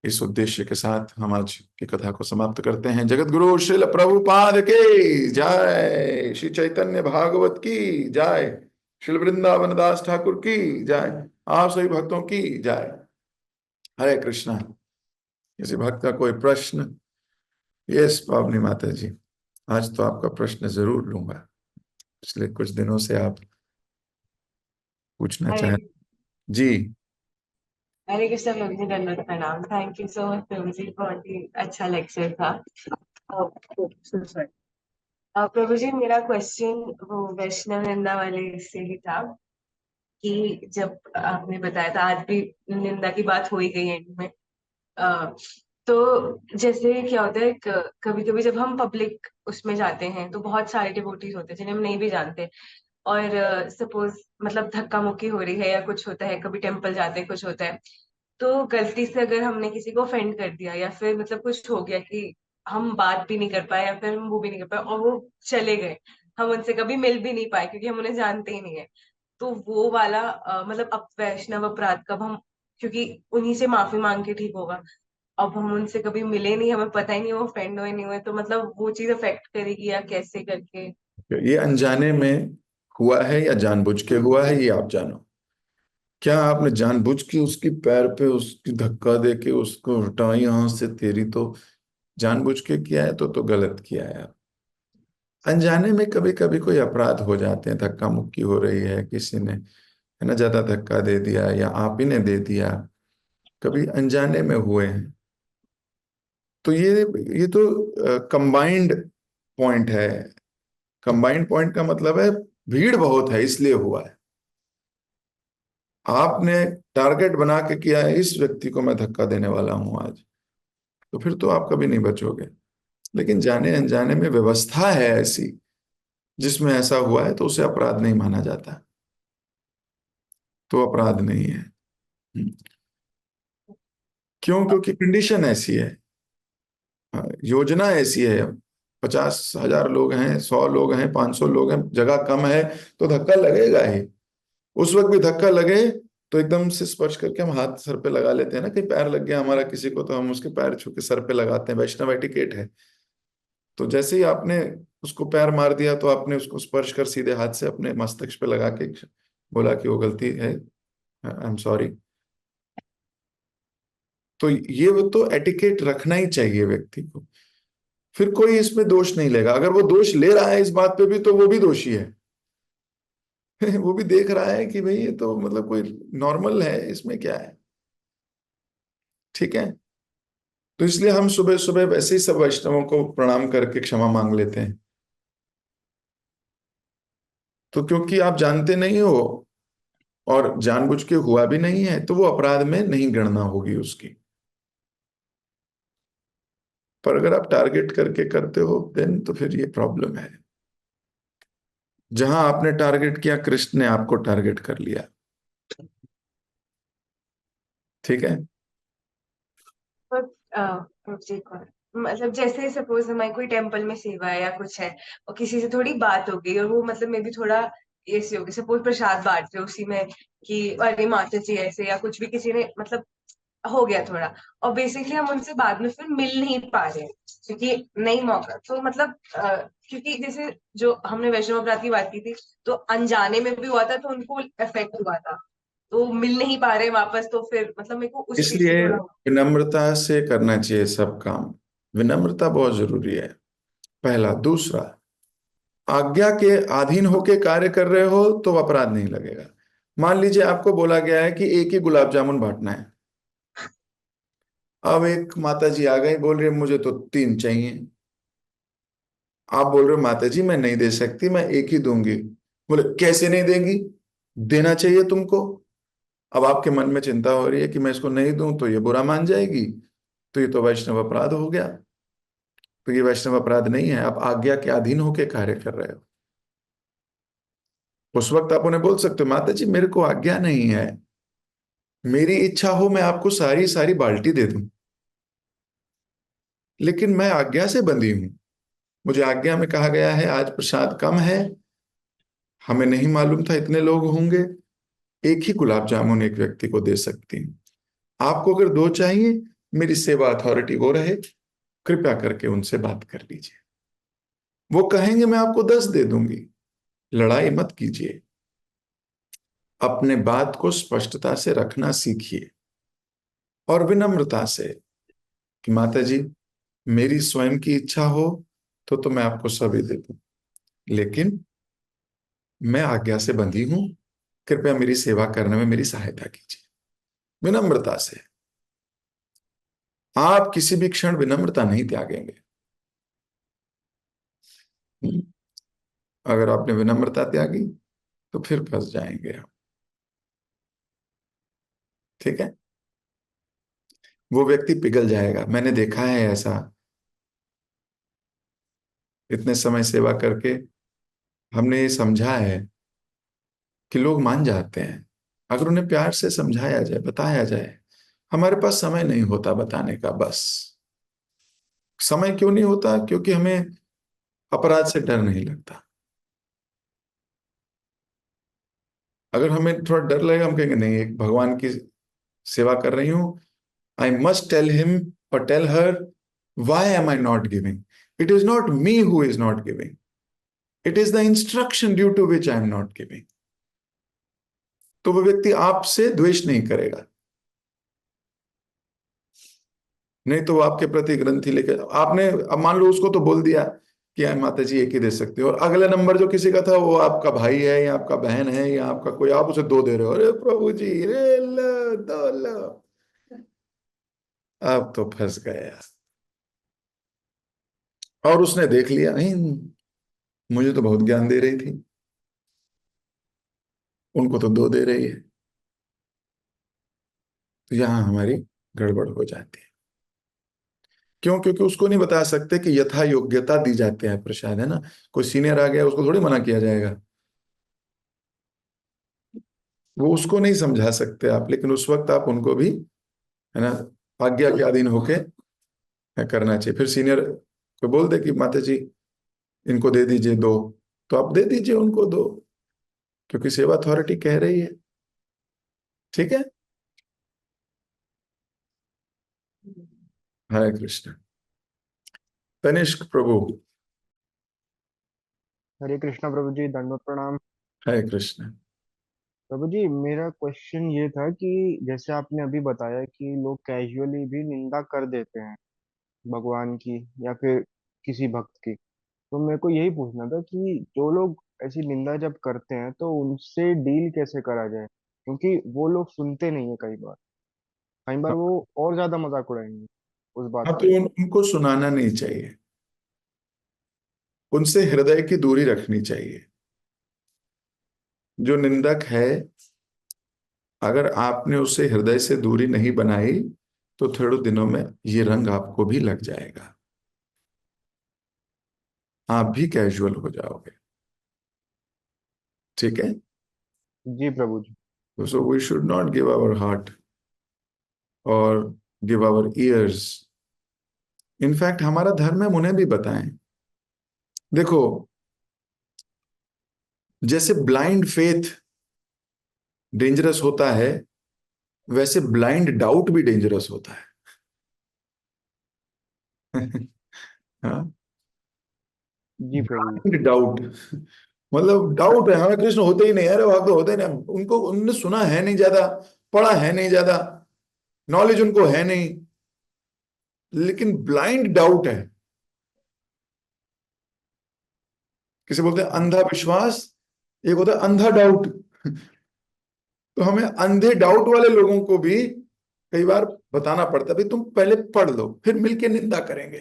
इस उद्देश्य के साथ हम आज की कथा को समाप्त करते हैं। जगत गुरु श्रील प्रभुपाद के जय, श्री चैतन्य भागवत की जय, श्रील वृंदावन दास ठाकुर की जय, आप सभी भक्तों की जय। हरे कृष्णा। किसी भक्त का कोई प्रश्न? यस पावनी माता जी, आज तो आपका प्रश्न जरूर लूंगा। पिछले कुछ दिनों से आप पूछना हरे चाहें। जी। हरे कृष्ण प्रभु जी, दंडवत प्रणाम। थैंक यू सो मच प्रभु जी, बहुत ही अच्छा लेक्चर था। प्रभु जी, मेरा क्वेश्चन वो वैष्णव निंदा वाले से ही था कि जब आपने बताया था, आज भी निंदा की बात हो ही गई एंड में। अ, तो जैसे क्या होता है, कभी कभी जब हम पब्लिक उसमें जाते हैं तो बहुत सारे डिवोटीज होते हैं जिन्हें हम नहीं भी जानते। और सपोज मतलब धक्का मुक्की हो रही है या कुछ होता है, कभी टेम्पल जाते हैं कुछ होता है, तो गलती से अगर हमने किसी को ऑफेंड कर दिया या फिर मतलब कुछ हो गया कि हम बात भी नहीं कर पाए या फिर हम वो भी नहीं कर पाए और वो चले गए, हम उनसे कभी मिल भी नहीं पाए क्योंकि हम उन्हें जानते ही नहीं है। तो वो वाला मतलब वैष्णव अपराध कब हम, क्योंकि उन्हीं से माफी मांग के ठीक होगा। अब हम उनसे कभी मिले नहीं, हमें पता ही नहीं वो ऑफेंड हुए नहीं हुए, तो मतलब वो चीज अफेक्ट करेगी या कैसे करके? ये अनजाने में हुआ है या जानबूझ के हुआ है, ये आप जानो। क्या आपने जानबूझ के उसकी पैर पे उसकी धक्का दे के उसको हटा यहां से, तेरी तो जानबूझ के किया है तो गलत किया है। अनजाने में कभी कभी कोई अपराध हो जाते हैं, धक्का मुक्की हो रही है, किसी ने है ना ज्यादा धक्का दे दिया या आप ही ने दे दिया, कभी अनजाने में हुए हैं। तो ये तो कंबाइंड पॉइंट है। कंबाइंड पॉइंट का मतलब है भीड़ बहुत है इसलिए हुआ है। आपने टारगेट बना के किया है, इस व्यक्ति को मैं धक्का देने वाला हूं आज, तो फिर तो आप कभी नहीं बचोगे। लेकिन जाने अनजाने में व्यवस्था है ऐसी जिसमें ऐसा हुआ है तो उसे अपराध नहीं माना जाता, तो अपराध नहीं है। हम्म। क्यों? क्योंकि कंडीशन ऐसी है, योजना ऐसी है। 50,000 लोग हैं, 100 लोग हैं, 500 लोग हैं, जगह कम है, तो धक्का लगेगा ही। उस वक्त भी धक्का लगे तो एकदम से स्पर्श करके हम हाथ सर पे लगा लेते हैं ना, कहीं पैर लग गया हमारा किसी को तो हम उसके पैर छू के सर पे लगाते हैं, वैष्णव एटिकेट है। तो जैसे ही आपने उसको पैर मार दिया तो आपने उसको स्पर्श कर सीधे हाथ से अपने मस्तिष्क पे लगा के बोला कि वो गलती है, आई एम सॉरी। तो ये वो तो एटिकेट रखना ही चाहिए व्यक्ति को। फिर कोई इसमें दोष नहीं लेगा। अगर वो दोष ले रहा है इस बात पे भी तो वो भी दोषी है। वो भी देख रहा है कि भाई ये तो मतलब कोई नॉर्मल है, इसमें क्या है। ठीक है। तो इसलिए हम सुबह सुबह वैसे ही सब वैष्णवों को प्रणाम करके क्षमा मांग लेते हैं। तो क्योंकि आप जानते नहीं हो और जानबूझ के हुआ भी नहीं है, तो वो अपराध में नहीं गणना होगी उसकी। पर अगर आप टारगेट करके करते हो देन तो फिर ये प्रॉब्लम है। जहां आपने टारगेट किया, कृष्ण ने आपको टारगेट कर लिया। ठीक है। पर जी कौन, मतलब जैसे सपोज हमारी कोई टेम्पल में सेवा है या कुछ है, और किसी से थोड़ी बात हो गई और वो मतलब मे भी थोड़ा ऐसे हो गई, सपोज प्रसाद बांट रहे हो उसी में कि अरे माता जी ऐसे, या कुछ भी किसी ने मतलब हो गया थोड़ा, और बेसिकली हम उनसे बाद में फिर मिल नहीं पा रहे हैं क्योंकि नहीं मौका, तो मतलब क्योंकि जैसे जो हमने वैष्णव अपराध की बात की थी, तो अनजाने में भी हुआ था तो उनको इफेक्ट हुआ था, तो मिल नहीं पा रहे वापस, तो फिर मतलब मेरे को उस चीज से इसलिए थोड़ा। विनम्रता से करना चाहिए सब काम। विनम्रता बहुत जरूरी है, पहला। दूसरा, आज्ञा के अधीन होके कार्य कर रहे हो तो अपराध नहीं लगेगा। मान लीजिए आपको बोला गया है कि एक ही गुलाब जामुन बांटना है। अब एक माता जी आ गई, बोल रही है मुझे तो तीन चाहिए। आप बोल रहे हो माता जी मैं नहीं दे सकती, मैं एक ही दूंगी। बोले कैसे नहीं देंगी, देना चाहिए तुमको। अब आपके मन में चिंता हो रही है कि मैं इसको नहीं दूं तो ये बुरा मान जाएगी, तो ये तो वैष्णव अपराध हो गया। तो ये वैष्णव अपराध नहीं है, आप आज्ञा के अधीन होके कार्य कर रहे हो। उस वक्त आप उन्हें बोल सकते हो माता जी मेरे को आज्ञा नहीं है, मेरी इच्छा हो मैं आपको सारी सारी बाल्टी दे दूं, लेकिन मैं आज्ञा से बंधी हूं। मुझे आज्ञा में कहा गया है आज प्रसाद कम है, हमें नहीं मालूम था इतने लोग होंगे, एक ही गुलाब जामुन एक व्यक्ति को दे सकती हूँ। आपको अगर दो चाहिए, मेरी सेवा अथॉरिटी वो रहे, कृपया करके उनसे बात कर लीजिए। वो कहेंगे मैं आपको 10 दे दूंगी। लड़ाई मत कीजिए, अपने बात को स्पष्टता से रखना सीखिए और विनम्रता से कि माता जी मेरी स्वयं की इच्छा हो तो मैं आपको सभी दे दूं, लेकिन मैं आज्ञा से बंधी हूं, कृपया मेरी सेवा करने में मेरी सहायता कीजिए। विनम्रता से। आप किसी भी क्षण विनम्रता नहीं त्यागेंगे। हम्म, अगर आपने विनम्रता त्यागी तो फिर फंस जाएंगे हम। ठीक है। वो व्यक्ति पिघल जाएगा, मैंने देखा है ऐसा। इतने समय सेवा करके हमने ये समझा है कि लोग मान जाते हैं अगर उन्हें प्यार से समझाया जाए, बताया जाए। हमारे पास समय नहीं होता बताने का, बस। समय क्यों नहीं होता? क्योंकि हमें अपराध से डर नहीं लगता। अगर हमें थोड़ा डर लगेगा, हम कहेंगे नहीं, एक भगवान की सेवा कर रही हूं, I must tell him or tell her why am I not giving. It is not me who is not giving, it is the instruction due to which I am not giving. तो वो व्यक्ति आपसे द्वेष नहीं करेगा। नहीं तो वो आपके प्रति ग्रंथि लेकर, आपने अब मान लो उसको तो बोल दिया कि माता जी एक ही दे सकते हो, और अगले नंबर जो किसी का था वो आपका भाई है या आपका बहन है या आपका कोई, आप उसे दो दे रहे हो, अरे प्रभु जी रे लो दो लो। आप तो फंस गए यार। और उसने देख लिया, नहीं मुझे तो बहुत ज्ञान दे रही थी, उनको तो दो दे रही है। तो यहां हमारी गड़बड़ हो जाती है। क्यों? क्योंकि उसको नहीं बता सकते कि यथा योग्यता दी जाते हैं प्रसाद, है ना। कोई सीनियर आ गया उसको थोड़ी मना किया जाएगा, वो उसको नहीं समझा सकते आप, लेकिन उस वक्त आप उनको भी, है ना, आज्ञा के अधीन होके करना चाहिए। फिर सीनियर को बोल दे कि माता जी इनको दे दीजिए दो, तो आप दे दीजिए उनको दो, क्योंकि सेवा अथॉरिटी कह रही है। ठीक है। हरे कृष्ण। तनिष्क प्रभु। हरे कृष्णा प्रभु जी, दंडवत प्रणाम। हरे कृष्ण। प्रभु जी, मेरा क्वेश्चन ये था कि जैसे आपने अभी बताया कि लोग कैजुअली भी निंदा कर देते हैं भगवान की या फिर किसी भक्त की, तो मेरे को यही पूछना था कि जो लोग ऐसी निंदा जब करते हैं तो उनसे डील कैसे करा जाए, क्योंकि वो लोग सुनते नहीं है कई बार। कई बार वो और ज्यादा मजाक उड़ाएंगे। उस बात हाँ, को। तो उनको सुनाना नहीं चाहिए, उनसे हृदय की दूरी रखनी चाहिए। जो निंदक है, अगर आपने उससे हृदय से दूरी नहीं बनाई तो थोड़े दिनों में ये रंग आपको भी लग जाएगा, आप भी कैजुअल हो जाओगे। ठीक है। जी प्रभु जी। So we should not give our heart or give our ears. In fact हमारा धर्म है, उन्हें भी बताएं। देखो, जैसे ब्लाइंड फेथ डेंजरस होता है, वैसे ब्लाइंड डाउट भी डेंजरस होता है। हाँ, जी प्रभु जी। ब्लाइंड डाउट मतलब डाउट है, हमें कृष्ण होते ही नहीं, अरे वहां तो होते ही नहीं, उनको उन्होंने सुना है नहीं ज्यादा, पढ़ा है नहीं ज्यादा, नॉलेज उनको है नहीं, लेकिन ब्लाइंड डाउट है। किसे बोलते हैं अंधा विश्वास, एक होता है अंधा डाउट। तो हमें अंधे डाउट वाले लोगों को भी कई बार बताना पड़ता है, भाई तुम पहले पढ़ लो फिर मिलके निंदा करेंगे।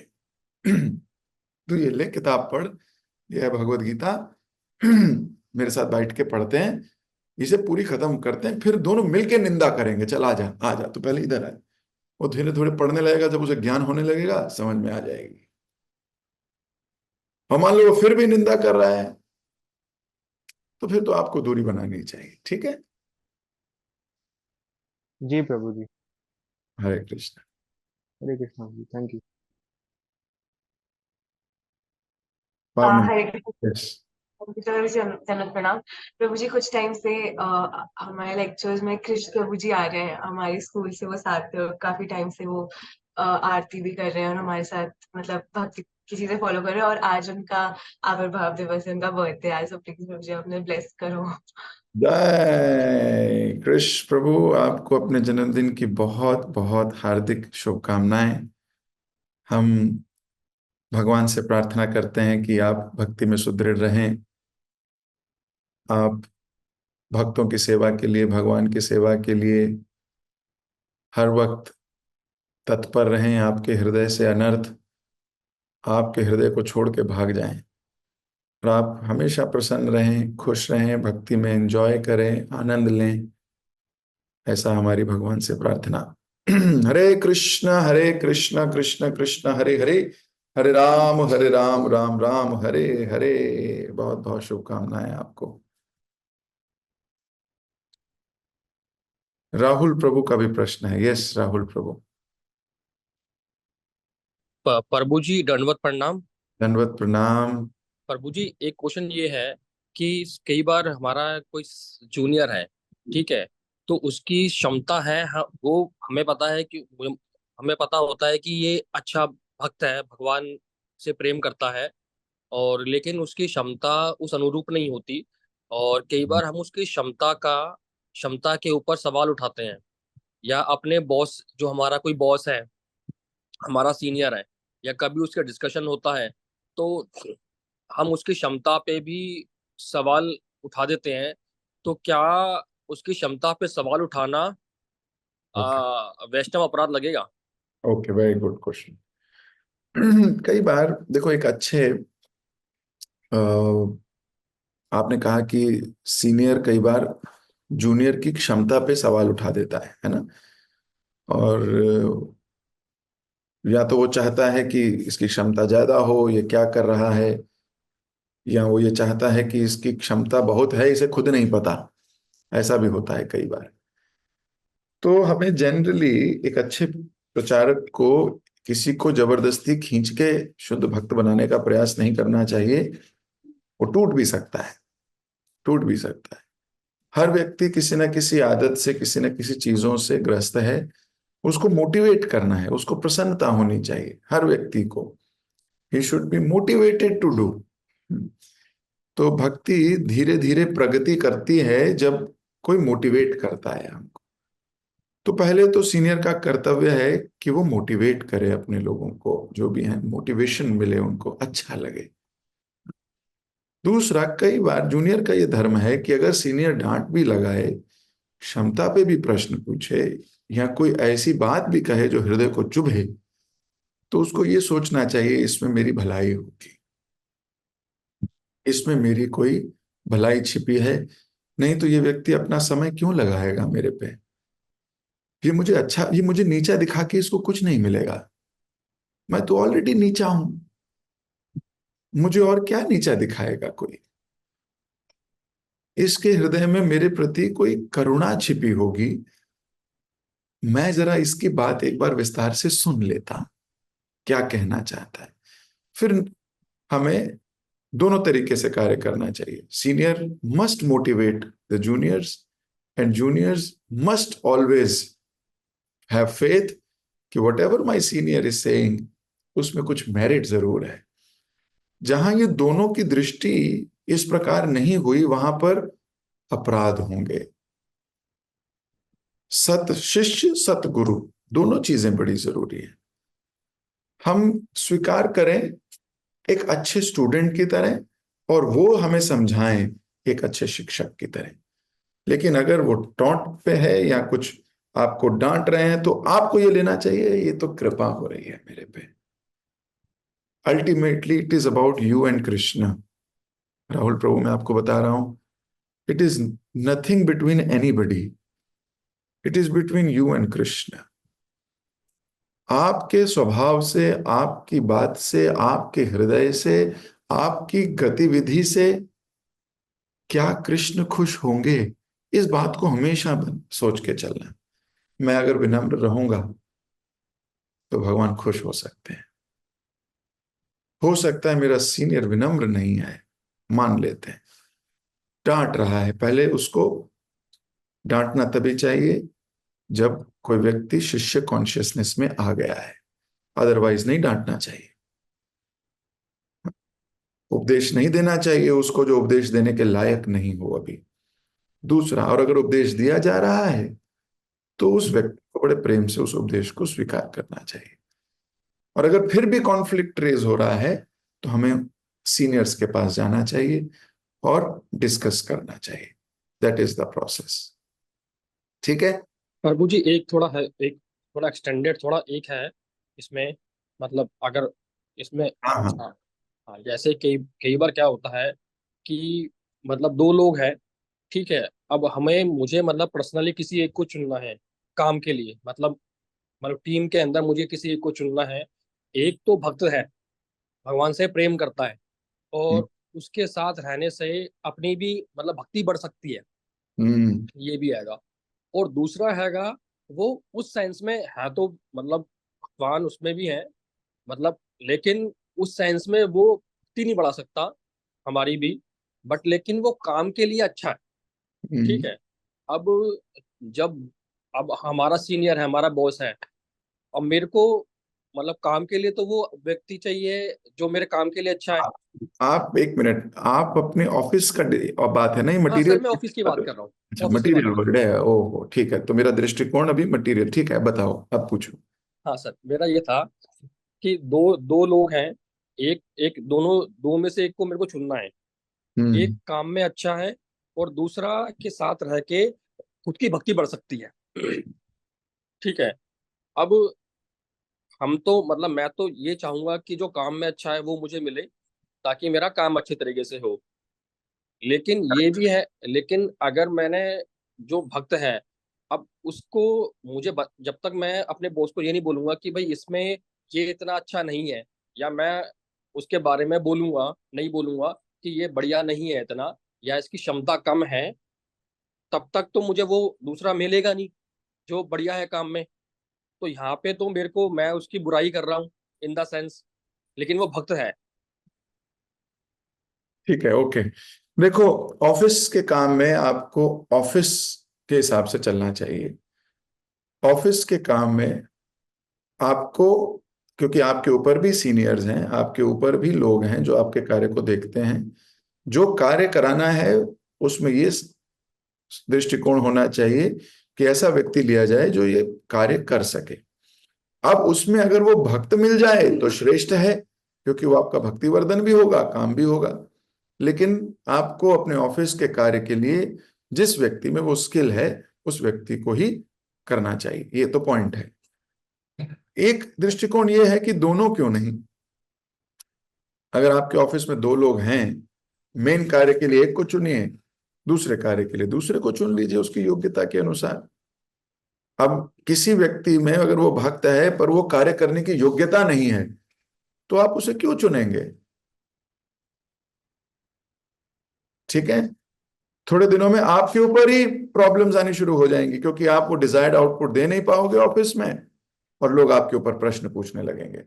तो ये ले किताब पढ़, ये है भगवत गीता। मेरे साथ बैठ के पढ़ते हैं, इसे पूरी खत्म करते हैं, फिर दोनों मिलके निंदा करेंगे। चल आ जा आ जा, तो पहले इधर आए। वो धीरे धीरे पढ़ने लगेगा, जब उसे ज्ञान होने लगेगा समझ में आ जाएगी। और मान लो वो फिर भी निंदा कर रहा है, तो फिर तो आपको दूरी बनानी चाहिए। ठीक है। जी प्रभु जी। हरे कृष्ण। हरे कृष्णा जी, थैंक यू। पावनी। हरे कृष्ण। यस। प्रभु जी जन्नत प्रणाम। प्रभु जी कुछ टाइम से हमारे लेक्चर्स में कृष्ण प्रभु जी आ रहे हैं हमारे स्कूल से, वो साथ काफी टाइम से वो आरती भी कर रहे हैं और हमारे साथ मतलब भक्ति की चीजें फॉलो कर रहे हैं। और आज उनका आविर्भाव दिवस है, उनका बर्थडे आज, so प्लीज प्रभु जी अपने ब्लेस करो। जय कृष्ण प्रभु, आपको अपने जन्मदिन की बहुत बहुत हार्दिक शुभकामनाएं। हम भगवान से प्रार्थना करते हैं कि आप भक्ति में सुदृढ़ रहें, आप भक्तों की सेवा के लिए, भगवान की सेवा के लिए हर वक्त तत्पर रहें। आपके हृदय से अनर्थ आपके हृदय को छोड़ के भाग जाएं, और आप हमेशा प्रसन्न रहें, खुश रहें, भक्ति में एंजॉय करें, आनंद लें। ऐसा हमारी भगवान से प्रार्थना। हरे कृष्ण कृष्ण कृष्ण हरे हरे, हरे राम राम राम हरे हरे। बहुत बहुत शुभकामनाएं आपको। राहुल प्रभु का भी प्रश्न है। यस राहुल प्रभु। प्रभु जी दंडवत प्रणाम। दंडवत प्रणाम। प्रभु जी एक क्वेश्चन ये है कि कई बार हमारा कोई जूनियर है, ठीक है, तो उसकी क्षमता है, वो हमें पता है कि हमें पता होता है कि ये अच्छा भक्त है, भगवान से प्रेम करता है, और लेकिन उसकी क्षमता उस अनुरूप नहीं होती। और कई बार हम उसकी क्षमता के ऊपर सवाल उठाते हैं, या अपने बॉस, जो हमारा कोई बॉस है, हमारा सीनियर है, या कभी उसका डिस्कशन होता है, तो हम उसकी क्षमता पे भी सवाल उठा देते हैं। तो क्या उसकी क्षमता पे सवाल उठाना ओके। वैष्णव अपराध लगेगा? Okay, very good question. कई बार देखो, एक अच्छे अ, आपने कहा कि सीनियर कई बार जूनियर की क्षमता पे सवाल उठा देता है ना। और या तो वो चाहता है कि इसकी क्षमता ज्यादा हो, ये क्या कर रहा है, या वो ये चाहता है कि इसकी क्षमता बहुत है, इसे खुद नहीं पता। ऐसा भी होता है कई बार। तो हमें जनरली एक अच्छे प्रचारक को किसी को जबरदस्ती खींच के शुद्ध भक्त बनाने का प्रयास नहीं करना चाहिए। वो टूट भी सकता है, टूट भी सकता है। हर व्यक्ति किसी न किसी आदत से, किसी न किसी चीजों से ग्रस्त है। उसको मोटिवेट करना है, उसको प्रसन्नता होनी चाहिए हर व्यक्ति को। He should be motivated to do. तो भक्ति धीरे धीरे प्रगति करती है जब कोई मोटिवेट करता है हमको। तो पहले तो सीनियर का कर्तव्य है कि वो मोटिवेट करे अपने लोगों को, जो भी है मोटिवेशन मिले, उनको अच्छा लगे। दूसरा, कई बार जूनियर का ये धर्म है कि अगर सीनियर डांट भी लगाए, क्षमता पे भी प्रश्न पूछे, या कोई ऐसी बात भी कहे जो हृदय को चुभे, तो उसको ये सोचना चाहिए इसमें मेरी भलाई होगी, इसमें मेरी कोई भलाई छिपी है। नहीं तो ये व्यक्ति अपना समय क्यों लगाएगा मेरे पे? ये मुझे नीचा दिखा के इसको कुछ नहीं मिलेगा। मैं तो ऑलरेडी नीचा हूं, मुझे और क्या नीचा दिखाएगा कोई? इसके हृदय में मेरे प्रति कोई करुणा छिपी होगी। मैं जरा इसकी बात एक बार विस्तार से सुन लेता, क्या कहना चाहता है। फिर हमें दोनों तरीके से कार्य करना चाहिए। Senior must motivate the juniors, and juniors must always have faith कि whatever my senior is saying उसमें कुछ मेरिट जरूर है। जहां ये दोनों की दृष्टि इस प्रकार नहीं हुई, वहां पर अपराध होंगे। सत शिष्य सत गुरु, दोनों चीजें बड़ी जरूरी है। हम स्वीकार करें एक अच्छे स्टूडेंट की तरह, और वो हमें समझाएं एक अच्छे शिक्षक की तरह। लेकिन अगर वो टॉन्ट पे है या कुछ आपको डांट रहे हैं, तो आपको ये लेना चाहिए ये तो कृपा हो रही है मेरे पे। Ultimately it is about you and Krishna. Rahul प्रभु, मैं आपको बता रहा हूं, it is nothing between anybody, it is between you and Krishna. आपके स्वभाव से, आपकी बात से, आपके हृदय से, आपकी गतिविधि से क्या कृष्ण खुश होंगे, इस बात को हमेशा सोच के चलना। मैं अगर विनम्र रहूंगा तो भगवान खुश हो सकते हैं। हो सकता है मेरा सीनियर विनम्र नहीं है, मान लेते हैं, डांट रहा है। पहले उसको डांटना तभी चाहिए जब कोई व्यक्ति शिष्य कॉन्शियसनेस में आ गया है, अदरवाइज नहीं डांटना चाहिए। उपदेश नहीं देना चाहिए उसको जो उपदेश देने के लायक नहीं हो अभी। दूसरा, और अगर उपदेश दिया जा रहा है तो उस व्यक्ति को बड़े प्रेम से उस उपदेश को स्वीकार करना चाहिए। और अगर फिर भी कॉन्फ्लिक्ट रेज हो रहा है तो हमें सीनियर्स के पास जाना चाहिए और डिस्कस करना चाहिए। That is the process. ठीक है। प्रभु जी, एक थोड़ा एक्सटेंडेड थोड़ा एक है इसमें, मतलब अगर इसमें, हाँ हाँ। हाँ, हाँ, जैसे कई कई बार क्या होता है कि मतलब दो लोग हैं, ठीक है। अब मुझे मतलब पर्सनली किसी एक को चुनना है काम के लिए, मतलब टीम के अंदर मुझे किसी एक को चुनना है। एक तो भक्त है, भगवान से प्रेम करता है, हम्म और उसके साथ रहने से अपनी भी मतलब भक्ति बढ़ सकती है, हम्म ये भी आएगा। और दूसरा हैगा, वो उस सेंस में है तो मतलब भगवान उसमें भी है, मतलब लेकिन उस सेंस में वो भक्ति नहीं बढ़ा सकता हमारी भी, बट लेकिन वो काम के लिए अच्छा है, ठीक हम्म। है। अब जब अब हमारा सीनियर है, हमारा बॉस है, और मेरे को मतलब काम के लिए तो वो व्यक्ति चाहिए जो मेरे काम के लिए अच्छा है। आप एक मिनट, आप अपने ऑफिस का और बात है ना, ये हाँ मटेरियल सर, मैं ऑफिस की बात कर रहा हूँ, अच्छा, ऑफिस की बात मटेरियल कर रहा हूँ। वर्ल्ड है। ओहो ठीक है, तो मेरा दृष्टिकोण अभी मटेरियल। ठीक है, बताओ, अब पूछो। हाँ सर, मेरा ये था कि दो दो लोग हैं, एक एक दोनों दो में से एक को मेरे को चुनना है। एक हम्म काम में अच्छा है, और दूसरा के साथ रह के खुद की भक्ति बढ़ सकती है, ठीक है। अब हम तो मतलब मैं तो ये चाहूंगा कि जो काम में अच्छा है वो मुझे मिले, ताकि मेरा काम अच्छे तरीके से हो। लेकिन ये भी है, लेकिन अगर मैंने जो भक्त है, अब उसको जब तक मैं अपने बॉस को ये नहीं बोलूंगा कि भाई इसमें ये इतना अच्छा नहीं है, या मैं उसके बारे में नहीं बोलूंगा कि ये बढ़िया नहीं है इतना, या इसकी क्षमता कम है, तब तक तो मुझे वो दूसरा मिलेगा नहीं जो बढ़िया है काम में। तो यहाँ पे तो मैं उसकी बुराई कर रहा हूँ इन द सेंस, लेकिन वो भक्त है। ठीक है, ओके। देखो, ऑफिस के काम में आपको ऑफिस के हिसाब से चलना चाहिए। ऑफिस के काम में आपको, क्योंकि आपके ऊपर भी सीनियर्स हैं, आपके ऊपर भी लोग हैं जो आपके कार्य को देखते हैं, जो कार्य कराना है उसमें ये दृष्टिकोण होना चाहिए कि ऐसा व्यक्ति लिया जाए जो ये कार्य कर सके। अब उसमें अगर वो भक्त मिल जाए तो श्रेष्ठ है, क्योंकि वो आपका भक्तिवर्धन भी होगा, काम भी होगा। लेकिन आपको अपने ऑफिस के कार्य के लिए जिस व्यक्ति में वो स्किल है, उस व्यक्ति को ही करना चाहिए। ये तो पॉइंट है। एक दृष्टिकोण ये है कि दोनों क्यों नहीं। अगर आपके ऑफिस में दो लोग हैं, मेन कार्य के लिए एक को चुनिए, दूसरे कार्य के लिए दूसरे को चुन लीजिए उसकी योग्यता के अनुसार। अब किसी व्यक्ति में अगर वो भक्त है पर वो कार्य करने की योग्यता नहीं है, तो आप उसे क्यों चुनेंगे? ठीक है, थोड़े दिनों में आपके ऊपर ही प्रॉब्लम्स आनी शुरू हो जाएंगी, क्योंकि आप वो डिजायर्ड आउटपुट दे नहीं पाओगे ऑफिस में, और लोग आपके ऊपर प्रश्न पूछने लगेंगे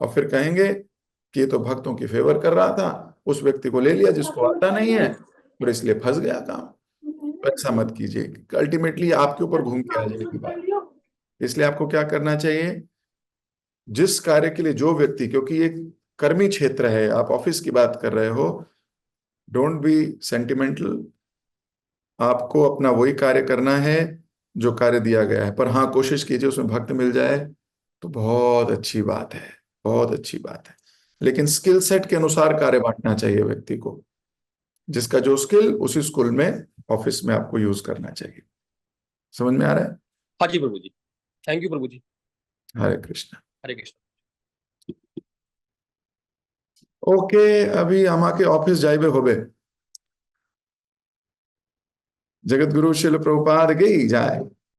और फिर कहेंगे कि ये तो भक्तों की फेवर कर रहा था, उस व्यक्ति को ले लिया जिसको आता नहीं है और इसलिए फंस गया काम। तो ऐसा मत कीजिए, अल्टीमेटली आपके ऊपर घूम के आ जाएगी बात। इसलिए आपको क्या करना चाहिए, जिस कार्य के लिए जो व्यक्ति, क्योंकि ये कर्मी क्षेत्र है, आप ऑफिस की बात कर रहे हो, डोंट बी सेंटिमेंटल। आपको अपना वही कार्य करना है जो कार्य दिया गया है, पर हाँ कोशिश कीजिए उसमें भक्त मिल जाए तो बहुत अच्छी बात है, बहुत अच्छी बात है। लेकिन स्किल सेट के अनुसार कार्य बांटना चाहिए व्यक्ति को, जिसका जो स्किल उसी स्कूल में ऑफिस में आपको यूज करना चाहिए। समझ में आ रहा है? हाँ जी प्रभु जी, थैंक यू प्रभु जी। हरे कृष्ण। हरे कृष्ण। ओके, अभी हम आके ऑफिस जाइबे होबे। जगत गुरु शिल प्रभुपाद की जाए।